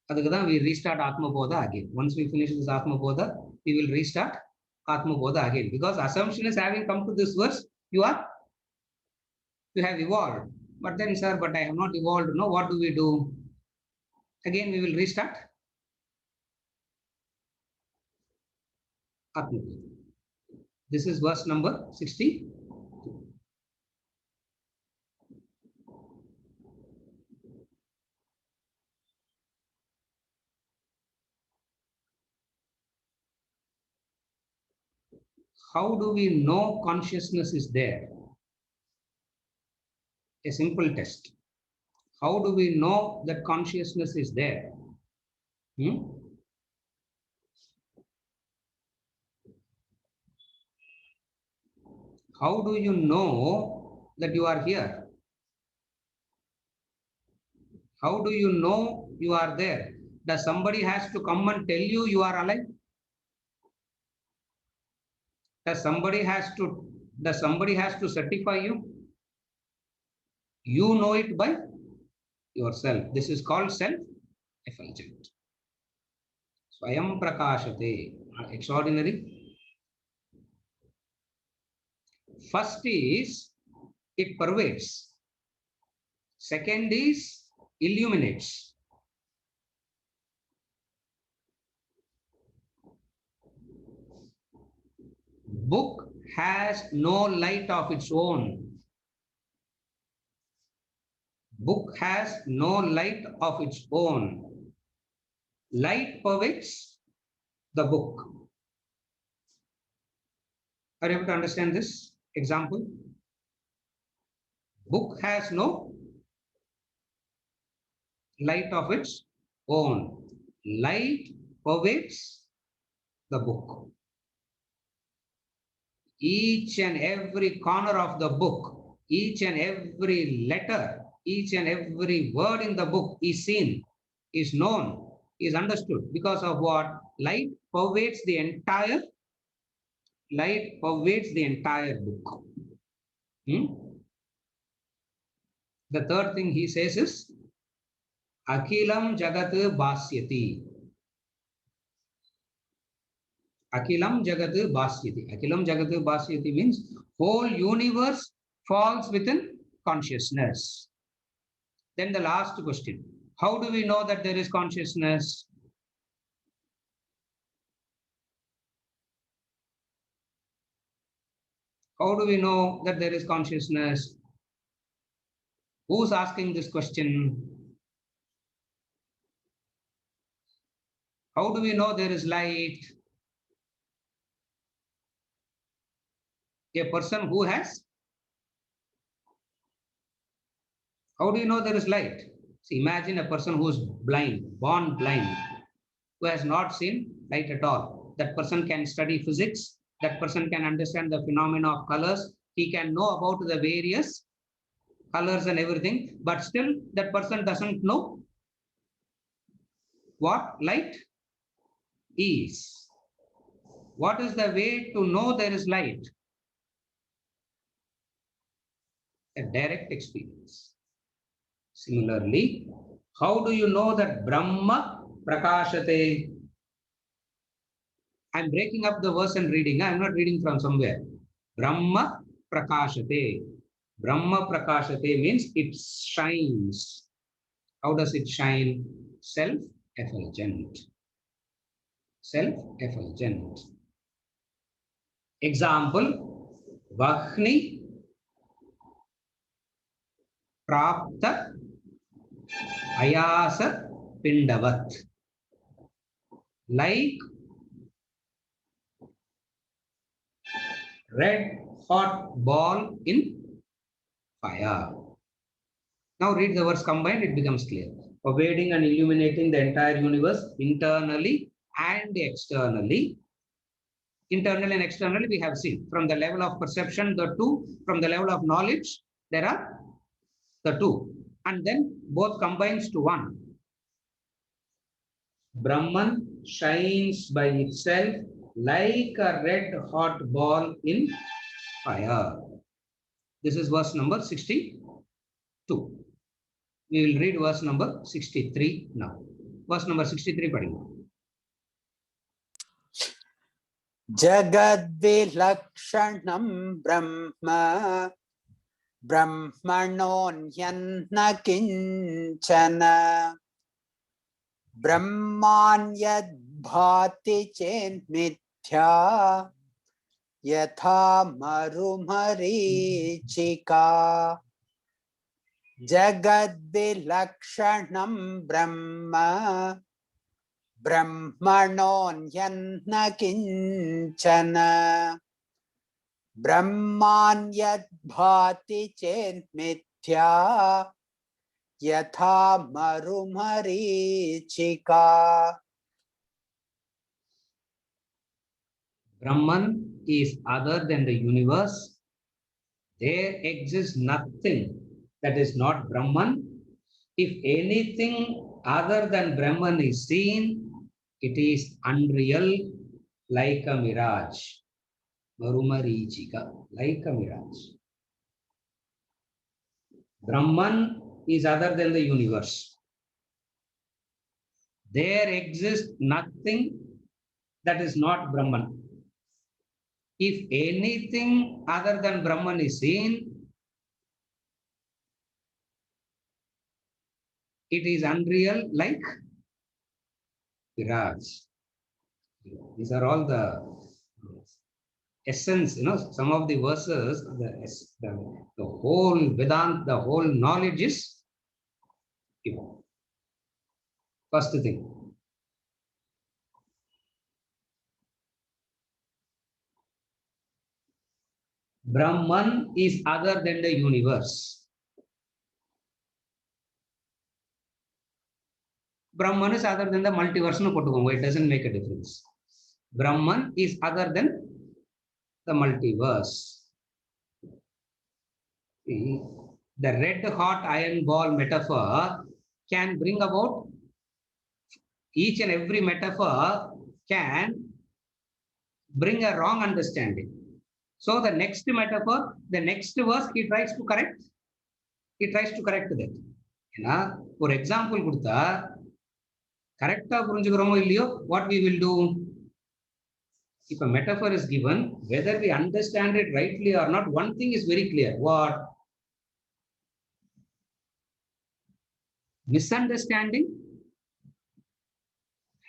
We restart Atma Bodha again. Once we finish this Atma Bodha, we will restart Atma Bodha again. Because assumption is having come to this verse, you have evolved. But then, sir, but I have not evolved. No, what do we do? Again, we will restart Atma Bodha. This is verse number 60. How do we know consciousness is there? A simple test. How do we know that consciousness is there? How do you know that you are here? How do you know you are there? Does somebody has to come and tell you you are alive? Does somebody has to certify you? You know it by yourself. This is called self-effulgent. Swayam prakashate. Extraordinary. First is it pervades. Second is illuminates. Book has no light of its own. Book has no light of its own. Light pervades the book. Are you able to understand this example? Book has no light of its own. Light pervades the book. Each and every corner of the book, each and every letter, each and every word in the book is seen, is known, is understood. Because of what? Light pervades the entire book. The third thing he says is Akilam Jagat Bhasyati. Akilam Jagat Bhasyati. Akilam Jagat Bhasyati means whole universe falls within consciousness. Then the last question. How do we know that there is consciousness? How do we know that there is consciousness? Who's asking this question? How do we know there is light? A person who has. How do you know there is light? See, imagine a person who is blind, born blind, who has not seen light at all. That person can study physics. That person can understand the phenomena of colors. He can know about the various colors and everything, but still that person doesn't know what light is. What is the way to know there is light? A direct experience. Similarly, how do you know that Brahma Prakashate? I'm breaking up the verse and reading. I'm not reading from somewhere. Brahma Prakashate. Brahma Prakashate means it shines. How does it shine? Self-effulgent. Self-effulgent. Example, Vahni Prapta Ayasa Pindavat. Like red hot ball in fire. Now read the words combined, it becomes clear. Pervading and illuminating the entire universe internally and externally. Internally and externally we have seen. From the level of perception, the two. From the level of knowledge, there are the two. And then both combines to one. Brahman shines by itself like a red hot ball in fire. This is verse number 62. We will read verse number 63 now. Verse number 63 padinga. Jagadvilakshanam Brahma Brahmanonyanna kinchana Brahmanyad bhati chen mithya Yatha marumarichika Jagadvilakshanam Brahma Brahmanonyanna kinchana Brahmanyad bhati chen mithya Yatha marumarichika. Brahman is other than the universe. There exists nothing that is not Brahman. If anything other than Brahman is seen, it is unreal, like a mirage. Marumarichika, like a mirage. Brahman is other than the universe. There exists nothing that is not Brahman. If anything other than Brahman is seen, it is unreal, like mirage. These are all the essence, some of the verses, the whole Vedanta, the whole knowledge is given. First thing. Brahman is other than the universe. Brahman is other than the multiverse. It doesn't make a difference. Brahman is other than the multiverse. The red hot iron ball metaphor can bring about, each and every metaphor can bring a wrong understanding. So the next metaphor, the next verse, he tries to correct. He tries to correct that. For example, correct what we will do? If a metaphor is given, whether we understand it rightly or not, one thing is very clear. What? Misunderstanding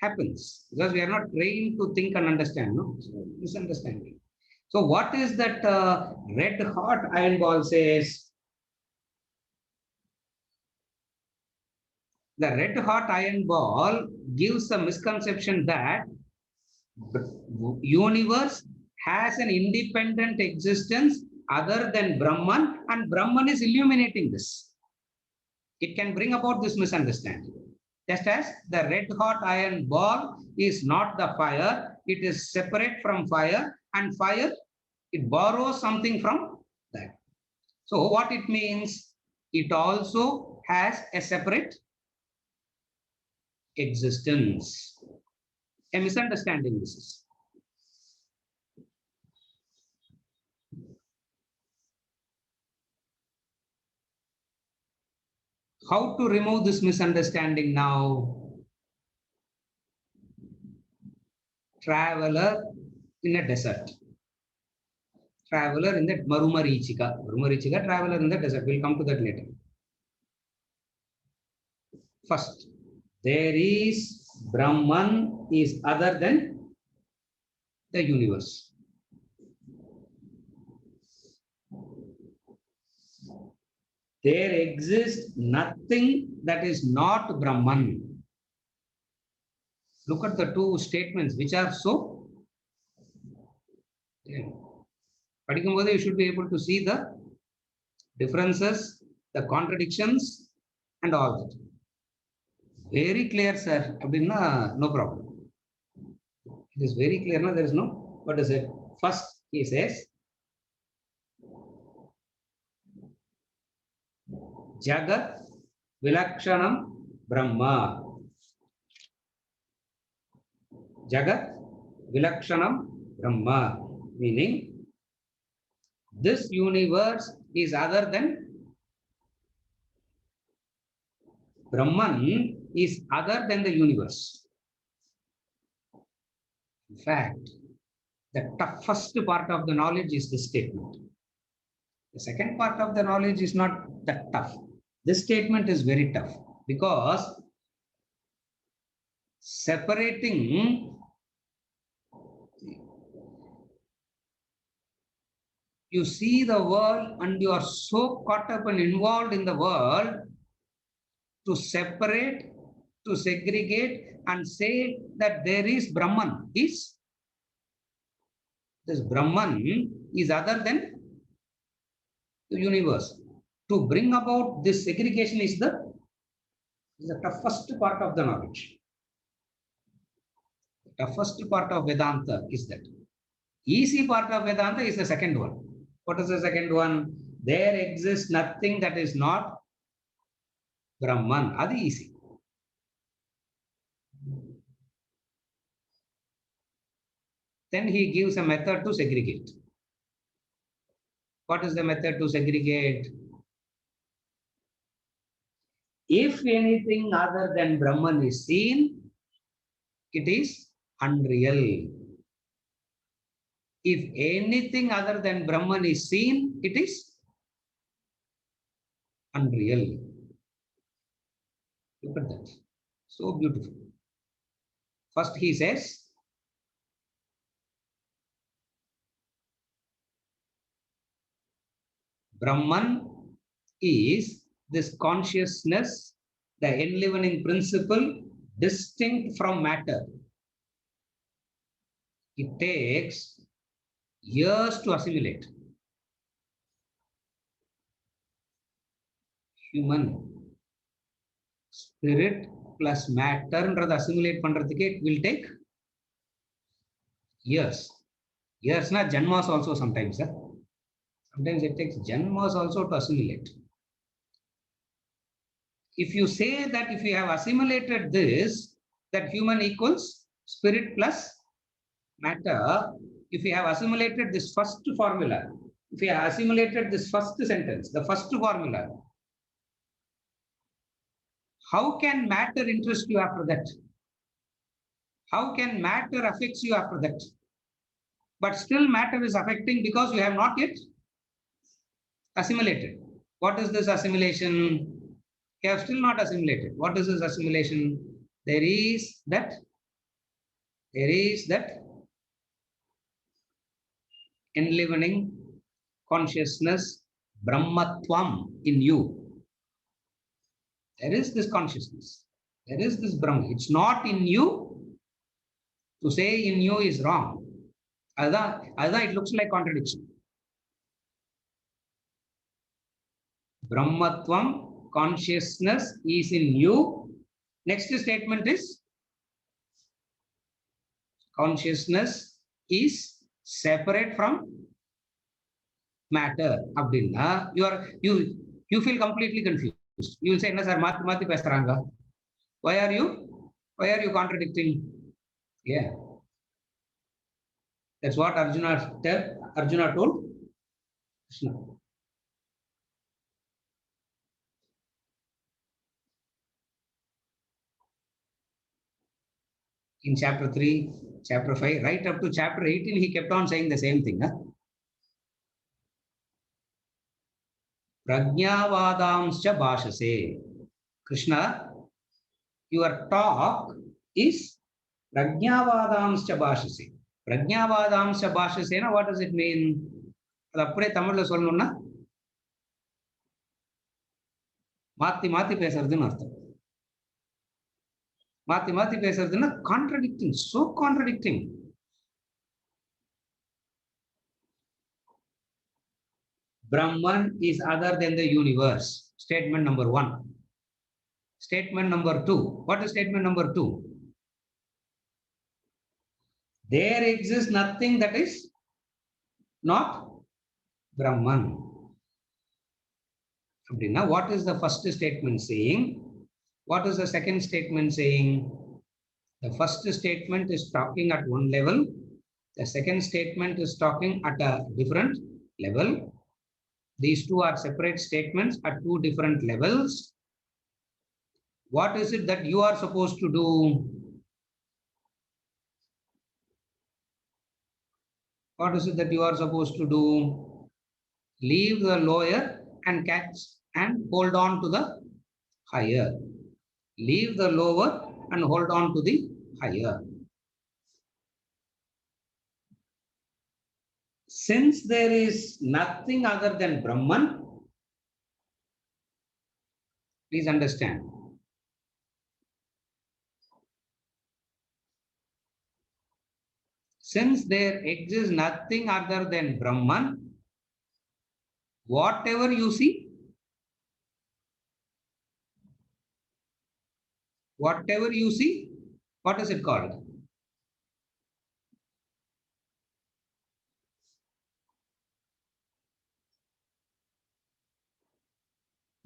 happens because we are not trained to think and understand. No? So, misunderstanding. So what is that red hot iron ball says? The red hot iron ball gives a misconception that universe has an independent existence other than Brahman, and Brahman is illuminating this. It can bring about this misunderstanding. Just as the red hot iron ball is not the fire, it is separate from fire, and fire, it borrows something from that. So what it means, it also has a separate existence. A misunderstanding this is. How to remove this misunderstanding now? Traveler in a desert. Traveler in the Marumarichika. Marumarichika, traveler in the desert. We'll come to that later. First, there is Brahman is other than the universe. There exists nothing that is not Brahman. Look at the two statements which are so. Padikumbodhu, you should be able to see the differences, the contradictions, and all that. Very clear, sir. No problem. It is very clear. No, there is no. What is it? First, he says, Jagat Vilakshanam Brahma. Jagat Vilakshanam Brahma. Meaning, this universe is other than Brahman is other than the universe. In fact, the toughest part of the knowledge is this statement. The second part of the knowledge is not that tough. This statement is very tough because separating, you see the world and you are so caught up and involved in the world to separate, to segregate and say that there is Brahman. This Brahman is other than the universe. To bring about this segregation is the toughest part of the knowledge. The toughest part of Vedanta is that. Easy part of Vedanta is the second one. What is the second one? There exists nothing that is not Brahman. That is easy. Then he gives a method to segregate. What is the method to segregate? If anything other than Brahman is seen, it is unreal. If anything other than Brahman is seen, it is unreal. Look at that. So beautiful. First he says, Brahman is this consciousness, the enlivening principle, distinct from matter. It takes years to assimilate. Human spirit plus matter assimilate pandradhike, it will take years. Years, na janmas also sometimes. Sometimes it takes janmas also to assimilate. If you say that if you have assimilated this, that human equals spirit plus matter, if you have assimilated this first formula, if you have assimilated this first sentence, the first formula, how can matter interest you after that? How can matter affect you after that? But still matter is affecting because you have not yet assimilated. What is this assimilation? You have still not assimilated. What is this assimilation? There is that enlivening consciousness, Brahmatvam in you. There is this consciousness. There is this Brahma. It's not in you. To say in you is wrong. It looks like contradiction. Brahmatvam, consciousness is in you. Next statement is consciousness is separate from matter. Abdinna, you feel completely confused. You will say, "No, sir, mati pesaranga." Why are you contradicting? Yeah. That's what Arjuna told Krishna. In chapter 3, chapter 5, right up to chapter 18, he kept on saying the same thing. Prajnavadamscha bhashase. Krishna, your talk is Prajnavadamscha bhashase. Prajnavadamscha bhashase, na, what does it mean? அது அப்படியே தமிழ்ல சொல்லணும்னா மாத்தி மாத்தி பேசுறதுன்னு அர்த்தம். மாத்தி மாத்தி பேசுறதுன்னா contradicting, so contradicting. Brahman is other than the universe. Statement number 1. Statement number 2. What is statement number 2? There exists nothing that is not Brahman. Now, what is the first statement saying? What is the second statement saying? The first statement is talking at one level. The second statement is talking at a different level. These two are separate statements at two different levels. What is it that you are supposed to do? What is it that you are supposed to do? Leave the lower and catch and hold on to the higher. Leave the lower and hold on to the higher. Since there is nothing other than Brahman, please understand. Since there exists nothing other than Brahman, whatever you see, what is it called?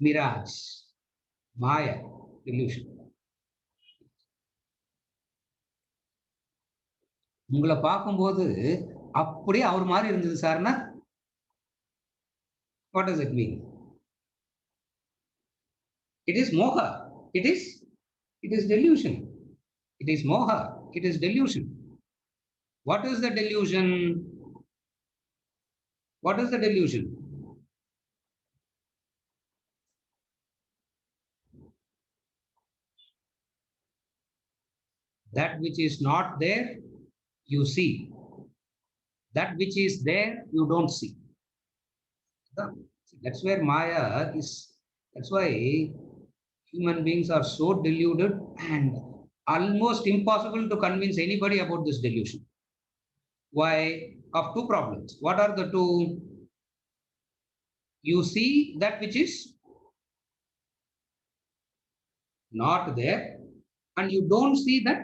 Mirage, Maya, illusion. உங்களை பார்க்கும்போது அப்படியே அவர் மாதிரி இருந்தது சார்னா, what does it mean? It is moha. It is delusion. It is moha. It is delusion. What is the delusion? What is the delusion? That which is not there, you see. That which is there, you don't see. That's where Maya is. That's why human beings are so deluded and almost impossible to convince anybody about this delusion. Why? Of two problems. What are the two? You see that which is not there, and you don't see that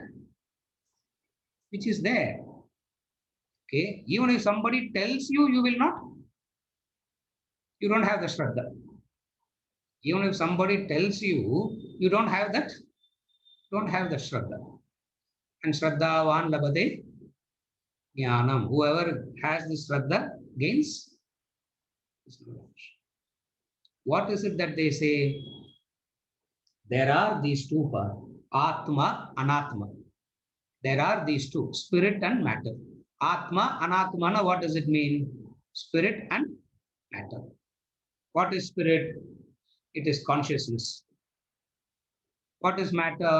which is there. Okay? Even if somebody tells you, you will not. You don't have the Shraddha. Even if somebody tells you, you don't have that. Don't have the Shraddha. And Shraddhavan labhate jnanam. Whoever has this Shraddha gains. What is it that they say? There are these two parts, Atma, Anatma. There are these two, spirit and matter. Atma, Anatma, what does it mean? Spirit and matter. What is spirit? It is consciousness. What is matter?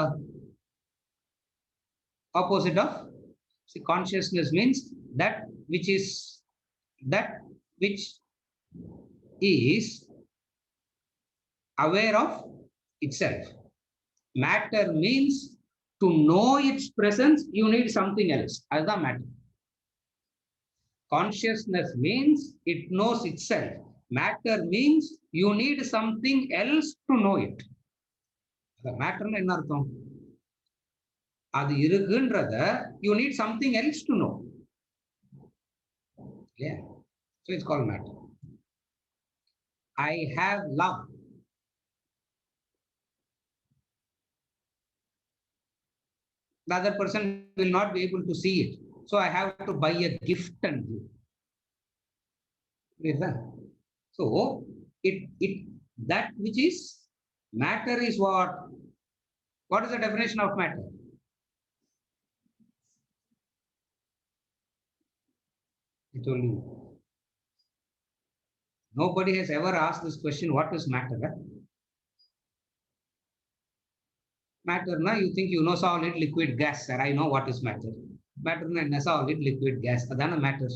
Opposite of, see, consciousness means that which is that which is aware of itself. Matter means to know its presence, you need something else. That's matter. Consciousness means it knows itself. Matter means you need something else to know it. The matter என்ன அர்த்தம்? அது இருக்குன்றத you need something else to know. Yeah. So it's called matter. I have love. The other person will not be able to see it. So I have to buy a gift and give. So that which is matter is what? What is the definition of matter? I told you. Nobody has ever asked this question, what is matter? Matter, na, you think you know solid, liquid, gas, sir. I know what is matter. Matter na solid, liquid, gas. That's matter.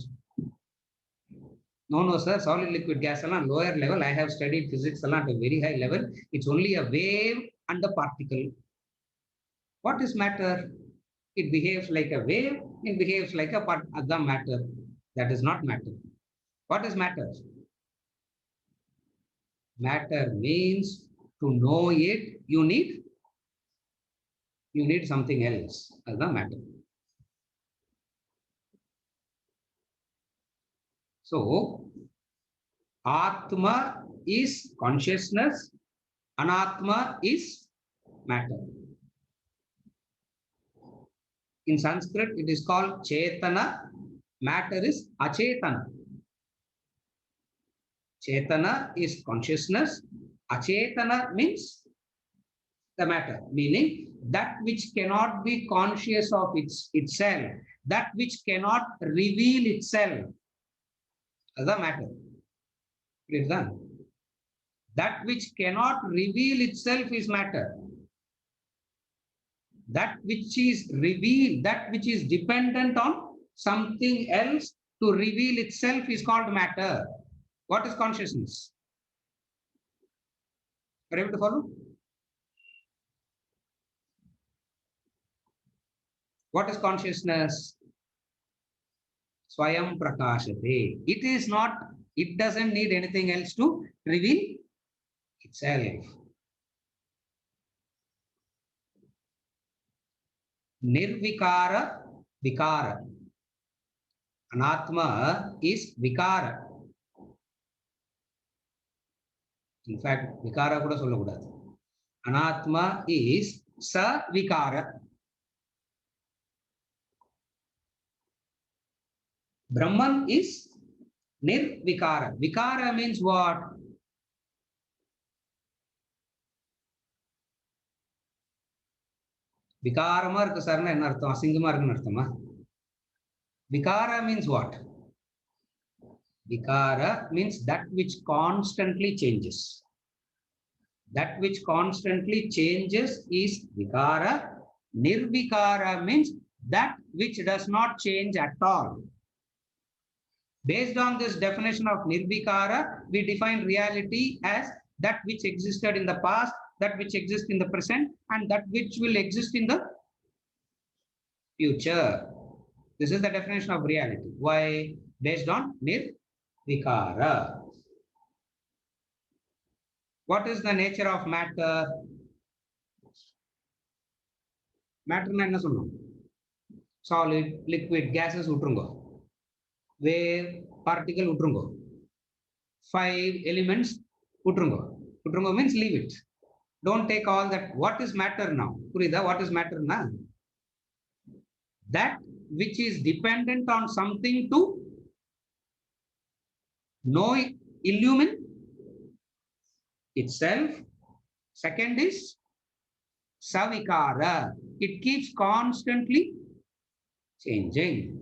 No, sir. Solid, liquid, gas are lower level. I have studied physics at a very high level. It's only a wave and a particle. What is matter? It behaves like a wave. It behaves like a part of the matter. That is not matter. What is matter? Matter means to know it, you need something else. That's the matter. So, Atma is consciousness, Anatma is matter. In Sanskrit, it is called Chetana. Matter is Achetana. Chetana is consciousness. Achetana means the matter, meaning that which cannot be conscious of itself, that which cannot reveal itself. That's the matter. It is done. That which cannot reveal itself is matter. That which is revealed, that which is dependent on something else to reveal itself is called matter. What is consciousness? Are you able to follow? What is consciousness? Swayam prakashate. It is not, it doesn't need anything else to reveal itself. Nirvikara, vikara. Anatma is vikara. In fact, vikara kuda solla kudadu. Anatma is savikara. Brahman is nirvikara. Vikara means what? Vikarama irukku sarna enna artham? Asingama irukku arthama? Vikara means what? Vikara means that which constantly changes. That which constantly changes is vikara. Nirvikara means that which does not change at all. Based on this definition of nirvikara, we define reality as that which existed in the past, that which exists in the present, and that which will exist in the future. This is the definition of reality. Why? Based on nirvikara. What is the nature of matter? Matter na enna sollum? Solid, liquid, gases utrungo. Wave, particle utrungo. 5 elements utrungo. Utrungo means leave it. Don't take all that. What is matter now? Purida, what is matter now? That which is dependent on something to know, illumine itself. Second is savikara. It keeps constantly changing.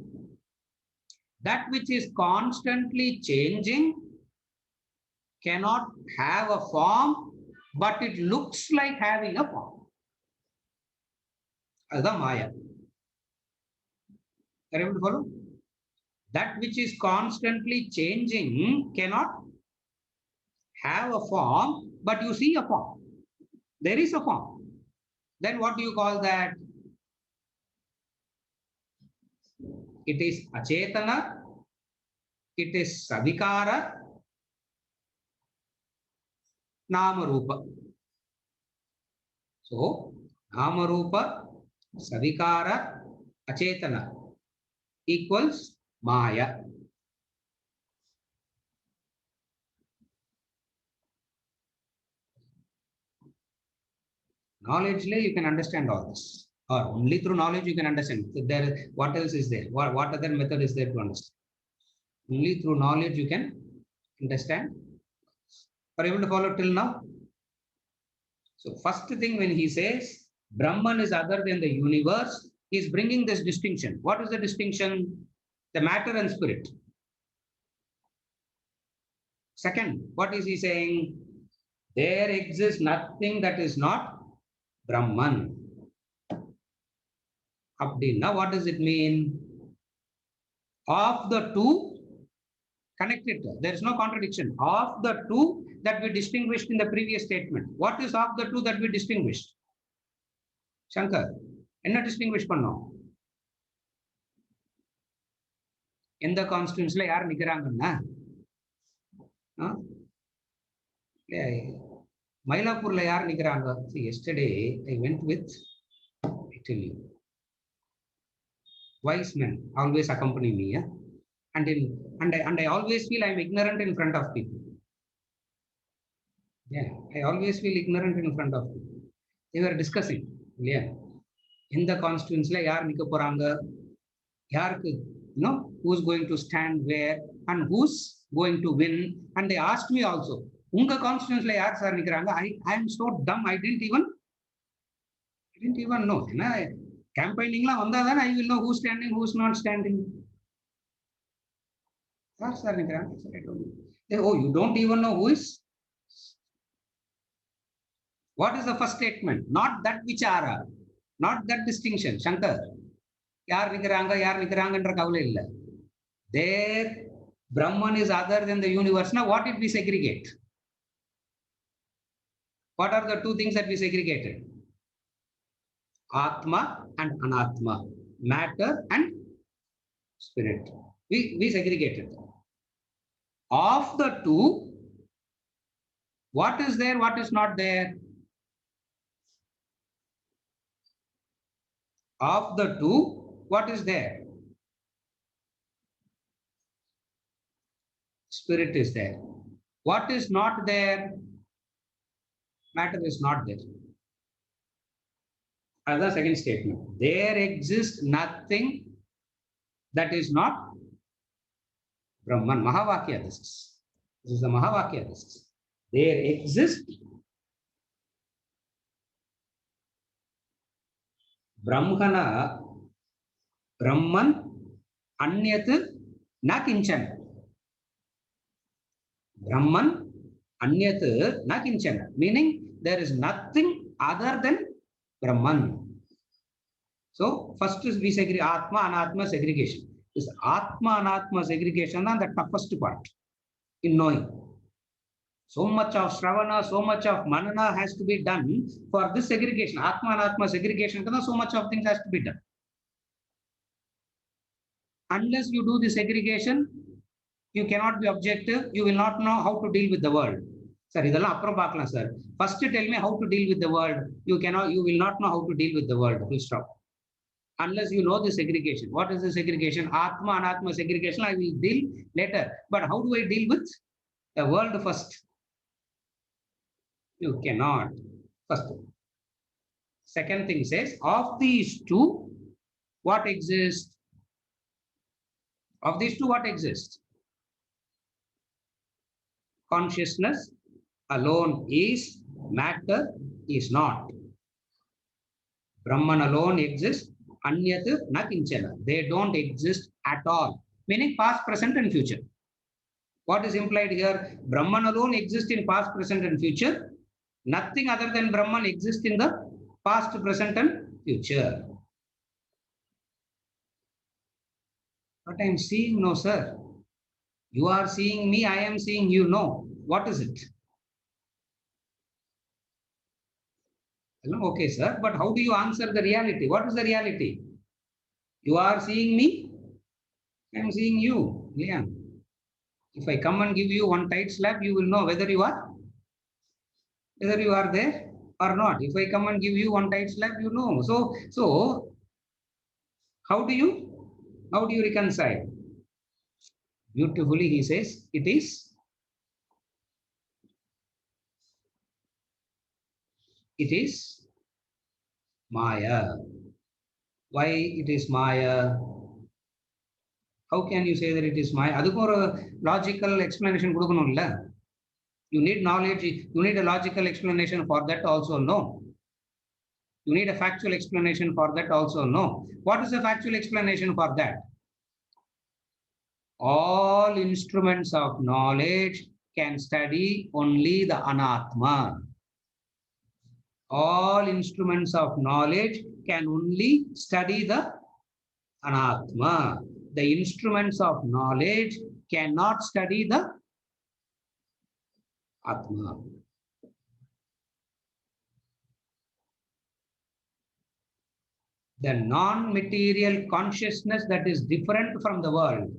That which is constantly changing cannot have a form, but it looks like having a form. That's the Maya. Are you able to follow? That which is constantly changing cannot have a form, but you see a form. There is a form. Then what do you call that? It is achetana, it is savikara, namarupa. So, namarupa, savikara, achetana equals maya. Knowledge, you can understand all this. Or only through knowledge you can understand. There, what else is there? What other method is there to understand? Only through knowledge you can understand. Are you able to follow till now? So first thing when he says Brahman is other than the universe, he is bringing this distinction. What is the distinction? The matter and spirit. Second, what is he saying? There exists nothing that is not Brahman. Now what does it mean? Of the two, connected, there is no contradiction. Of the two that we distinguished in the previous statement. What is of the two that we distinguished? Shankar, enna distinguish pannom? எந்த கான்ஸ்டியூன்ஸ்ல யார் நிக்கிறாங்கன்னா மயிலாப்பூர்ல யார் நிக்கிறாங்க? Yesterday I went with, I tell you, wise men always accompany me, yeah? And I always feel I'm ignorant in front of people. Yeah, I always feel ignorant in front of people. They were discussing, yeah, in the constituents la yaar nikka poranga, yaarku, you know, who's going to stand where and who's going to win. And they asked me also, unga constituents la yaar sir nikranga? I am so dumb, I didn't even know. Campaigning la vanda then I will know who's standing, who's not standing. Yaar sir nikranga? I don't know. Oh, you don't even know who is? What is the first statement? Not that vichara, not that distinction. Shankar, yaar nikranga endra kavale illa. There, Brahman is other than the universe. Now, what did we segregate? What are the two things that we segregated? Atma and Anatma, matter and spirit. We segregated. Of the two, what is there, what is not there? Of the two, what is there? Spirit is there. What is not there? Matter is not there. As the second statement, there exists nothing that is not Brahman. Mahavakya this is. This is the Mahavakya this is. There exists Brahmana, Brahman, Anyat, na kinchana. Brahman, Anyat, na kinchana. Meaning there is nothing other than Brahman. So first is we segregate Atma Anatma segregation. This Atma Anatma segregation is the toughest part in knowing. So much of Shravana, so much of Manana has to be done for this segregation. Atma Anatma segregation, so much of things has to be done. Unless you do this segregation, you cannot be objective. You will not know how to deal with the world. Sir, idella appro paakalam sir. First tell me how to deal with the world. You will not know how to deal with the world. Full stop. Unless you know the segregation. What is the segregation? Atma Anatma segregation I will deal later. But how do I deal with the world first? You cannot. First. Second thing says, of these two, what exists? Of these two, what exists? Consciousness alone is, matter is not. Brahman alone exists, Anyat na kinchana. They don't exist at all. Meaning past, present and future. What is implied here? Brahman alone exists in past, present and future. Nothing other than Brahman exists in the past, present and future. But I'm seeing, no, sir. You are seeing me, I am seeing you. No. What is it? Okay, sir. But how do you answer the reality? What is the reality? You are seeing me, I am seeing you. Yeah. If I come and give you one tight slap, you will know whether you are there or not. If I come and give you one tight slap, you know. So how do you reconcile? Beautifully, he says, it is Maya. Why it is Maya? How can you say that it is Maya? Adukku oru logical explanation kudukanumilla. You need knowledge, you need a logical explanation for that also, no. You need a factual explanation for that also, no. What is the factual explanation for that? All instruments of knowledge can study only the Anatma. All instruments of knowledge can only study the Anatma. The instruments of knowledge cannot study the Atma. The non-material consciousness that is different from the world.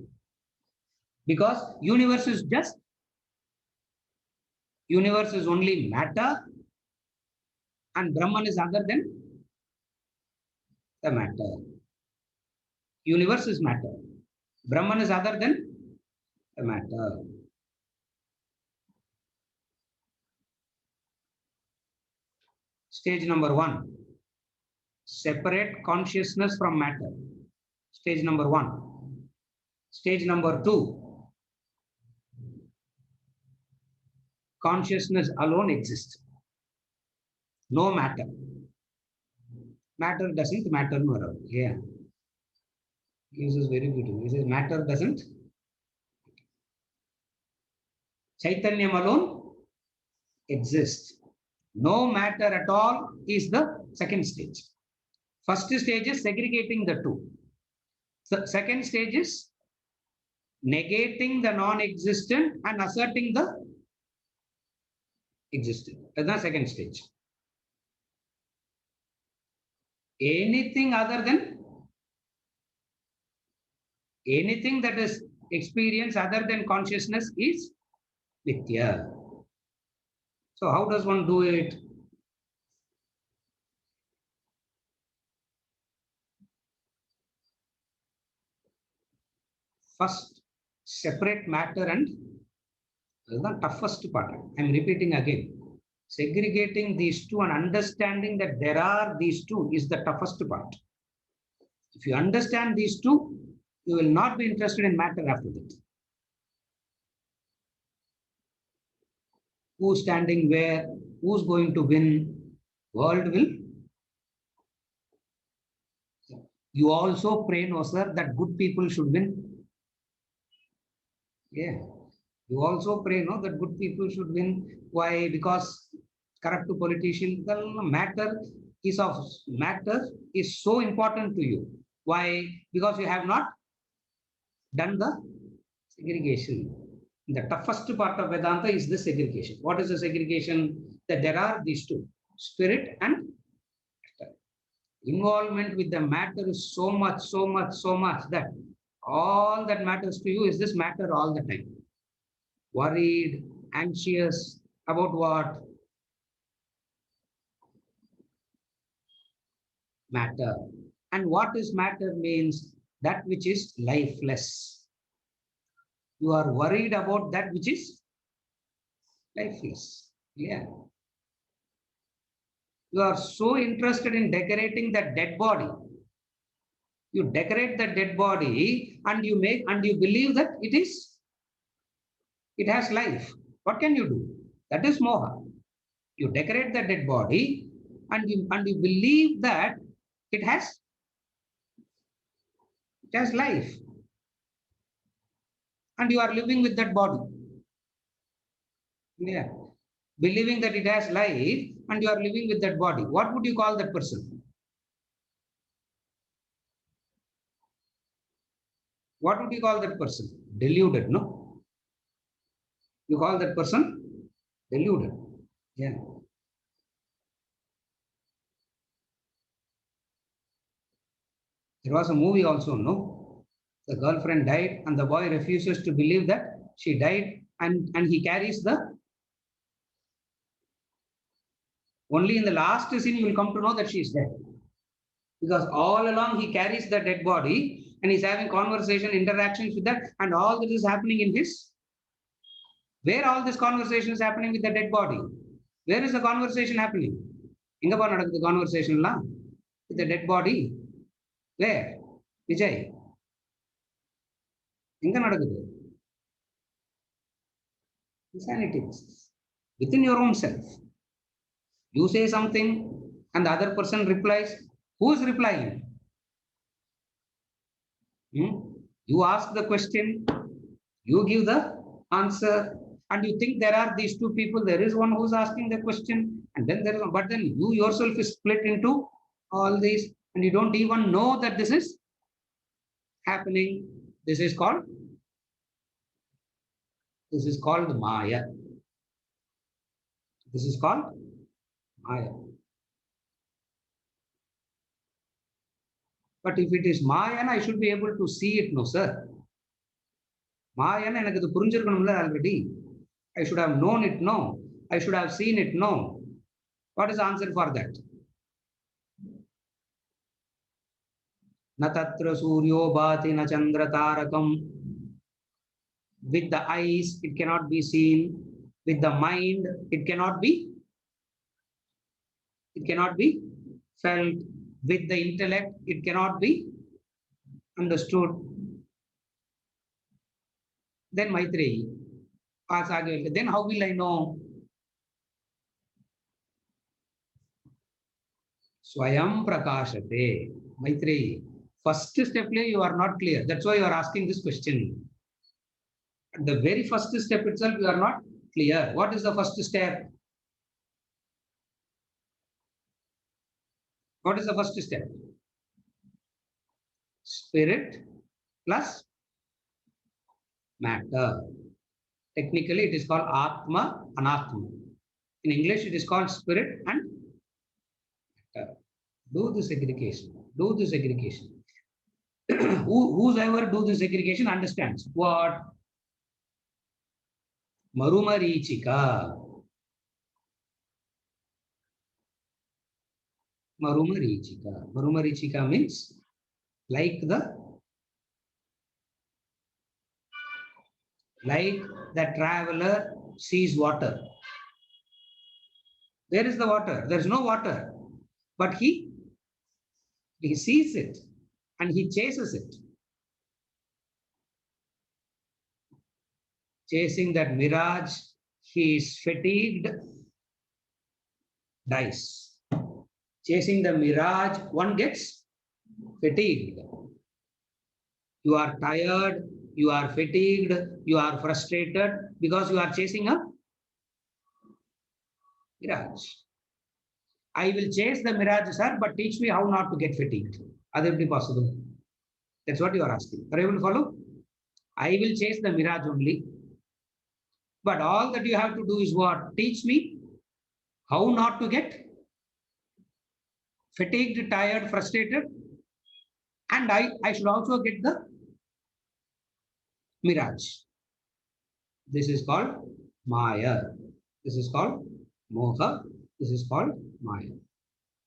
Because universe is only matter, and Brahman is other than the matter. Universe is matter. Brahman is other than the matter. Stage number 1. Separate consciousness from matter. Stage number 1. Stage number 2. Consciousness alone exists. No matter. Matter doesn't matter. Yeah. This is very beautiful. This is matter doesn't. Chaitanyam alone exists. No matter at all is the second stage. First stage is segregating the two. The second stage is negating the non-existent and asserting the existent. That's the second stage. Anything that is experience other than consciousness is Mithya. So how does one do it? First, separate matter, and that's the toughest part. I'm repeating again. Segregating these two and understanding that there are these two is the toughest part. If you understand these two, you will not be interested in matter after that. Who's standing where? Who's going to win? World will. You also pray, no sir, that good people should win. Yeah. You also pray, no, that good people should win. Why? Because corrupt politicians. Well, matter is so important to you. Why? Because you have not done the segregation. The toughest part of Vedanta is the segregation. What is the segregation? That there are these two, spirit and matter. Involvement with the matter is so much that all that matters to you is this matter all the time. Worried, anxious about what? Matter. And what is matter means that which is lifeless. You are worried about that which is lifeless. Yeah. You are so interested in decorating that dead body. You decorate that dead body and you believe that it has life. What can you do? That is moha. You decorate the dead body and you believe that it has life. And you are living with that body. Yeah. Believing that it has life and you are living with that body. What would you call that person? What would you call that person? Deluded, no? You call that person deluded. Yeah. There was a movie also, no? The girlfriend died and the boy refuses to believe that she died, and he carries the, only in the last scene you will come to know that she is dead. Because all along he carries the dead body and he's having conversation, interactions with that, and all that is happening in his. Where all this conversation is happening with the dead body? Where is the conversation happening? Inga pa nadakudhu conversation la with the dead body. Where? Vijay. Inga nadakudhu. Insanity. Within your own self. You say something and the other person replies. Who is replying? You ask the question, you give the answer, and you think there are these two people. There is one who is asking the question, and then there is one, but then you yourself is split into all these, and you don't even know that this is happening. This is called Maya. This is called Maya. But if it is Maya, I should be able to see it, no, sir. Maya, already. I should have known it, no. I should have seen it, no. What is the answer for that? Na tatra suryo bhati na chandra tarakam. With the eyes, it cannot be seen. With the mind, it cannot be felt. With the intellect, it cannot be understood. Then Maitreyi asks again, then how will I know? Swayam prakashate. Maitreyi, first step you are not clear. That's why you are asking this question. At the very first step itself, you are not clear. What is the first step? What is the first step? Spirit plus matter. Technically, it is called Atma, Anatma. In English, it is called spirit and matter. Do this segregation. Do this segregation. Whosoever do this segregation understands what? Marumarichika. Marumarichika. Marumarichika means like the traveler sees water. Where is the water? There is no water. But he sees it and he chases it. Chasing that mirage, he is fatigued, dies. Chasing the mirage, one gets fatigued. You are tired, you are fatigued, you are frustrated because you are chasing a mirage. I will chase the mirage, sir, but teach me how not to get fatigued. That will be possible. That's what you are asking. Are you able to follow? I will chase the mirage only. But all that you have to do is what? Teach me how not to get fatigued, tired, frustrated. And I should also get the mirage. This is called Maya. This is called Moha. This is called Maya.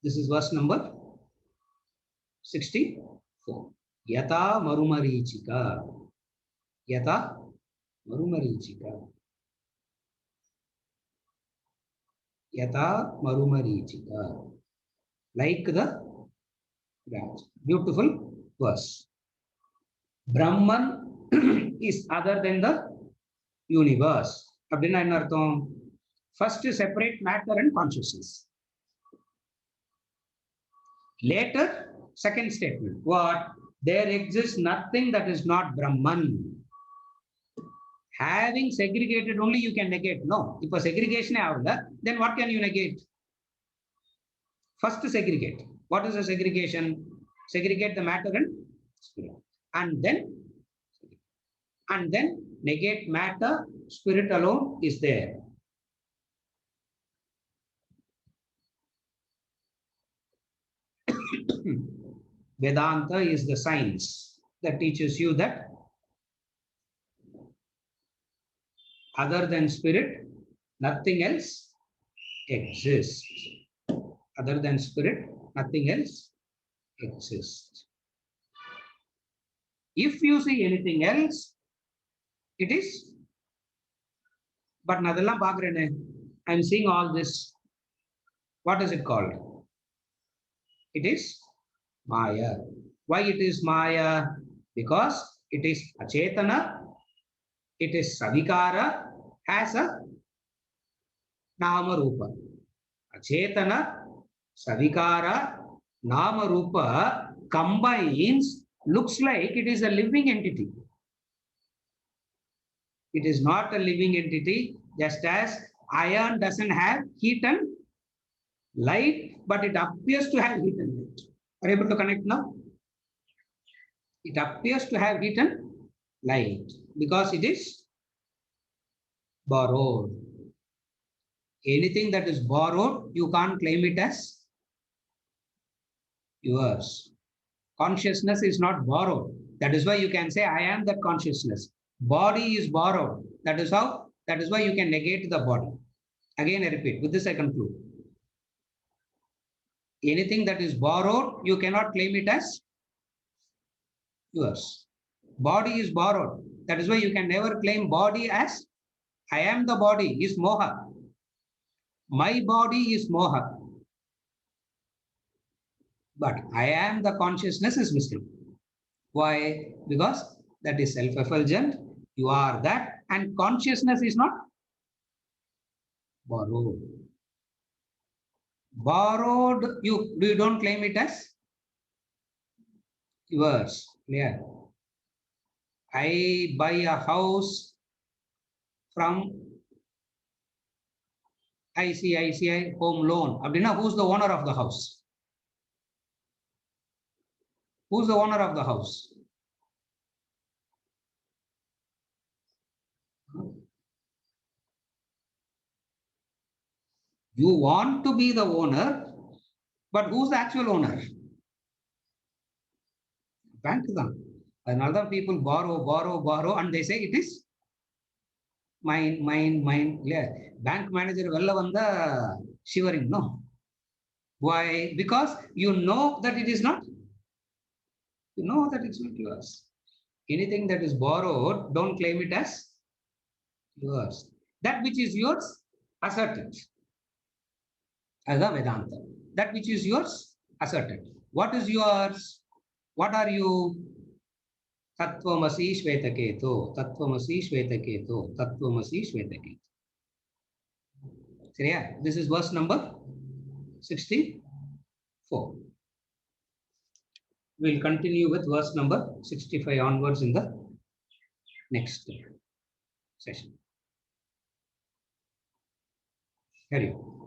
This is verse number 64. Yata marumarichika. Yata marumarichika. Yata marumarichika. Like the branch. Beautiful verse. Brahman is other than the universe. First is separate matter and consciousness. Later, second statement. What? There exists nothing that is not Brahman. Having segregated only you can negate. No. If a segregation is then what can you negate? First segregate. What is a segregation? Segregate the matter and spirit. And then and then negate matter, spirit alone is there. Vedanta is the science that teaches you that other than spirit, nothing else exists. Other than spirit, nothing else exists. If you see anything else, it is, but nadella paakrene. I'm seeing all this. What is it called? It is Maya. Why it is Maya? Because it is achetana, it is savikara, has a nama rupa. Achetana, savikara, nama rupa combines, looks like it is a living entity. It is not a living entity, just as iron doesn't have heat and light, but it appears to have heat and light. Are you able to connect now? It appears to have heat and light because it is borrowed. Anything that is borrowed, you can't claim it as yours. Consciousness is not borrowed. That is why you can say, I am that consciousness. Body is borrowed. That is why you can negate the body. Again, I repeat, with this I conclude. Anything that is borrowed, you cannot claim it as yours. Body is borrowed. That is why you can never claim body as I am the body, is moha. My body is moha. But I am the consciousness is missing. Why? Because that is self-effulgent. You are that, and consciousness is not borrowed. Borrowed, you don't claim it as yours. Clear? I buy a house from ICICI Home Loan. Abdina, who's the owner of the house? Who's the owner of the house? You want to be the owner, but who's the actual owner? Bank தான். Another people borrow, and they say it is mine. Yeah. Bank manager vella vanda shivering, no. Why? Because you know that it is not. You know that it's not yours. Anything that is borrowed, don't claim it as yours. That which is yours, assert it. As a Vedanta. That which is yours, assert it. What is yours? What are you? Tattvamasi Shvetaketu, Tattvamasi Shvetaketu, Tattvamasi Shvetaketu. So yeah, this is verse number 64. We'll continue with verse number 65 onwards in the next session. Carry on.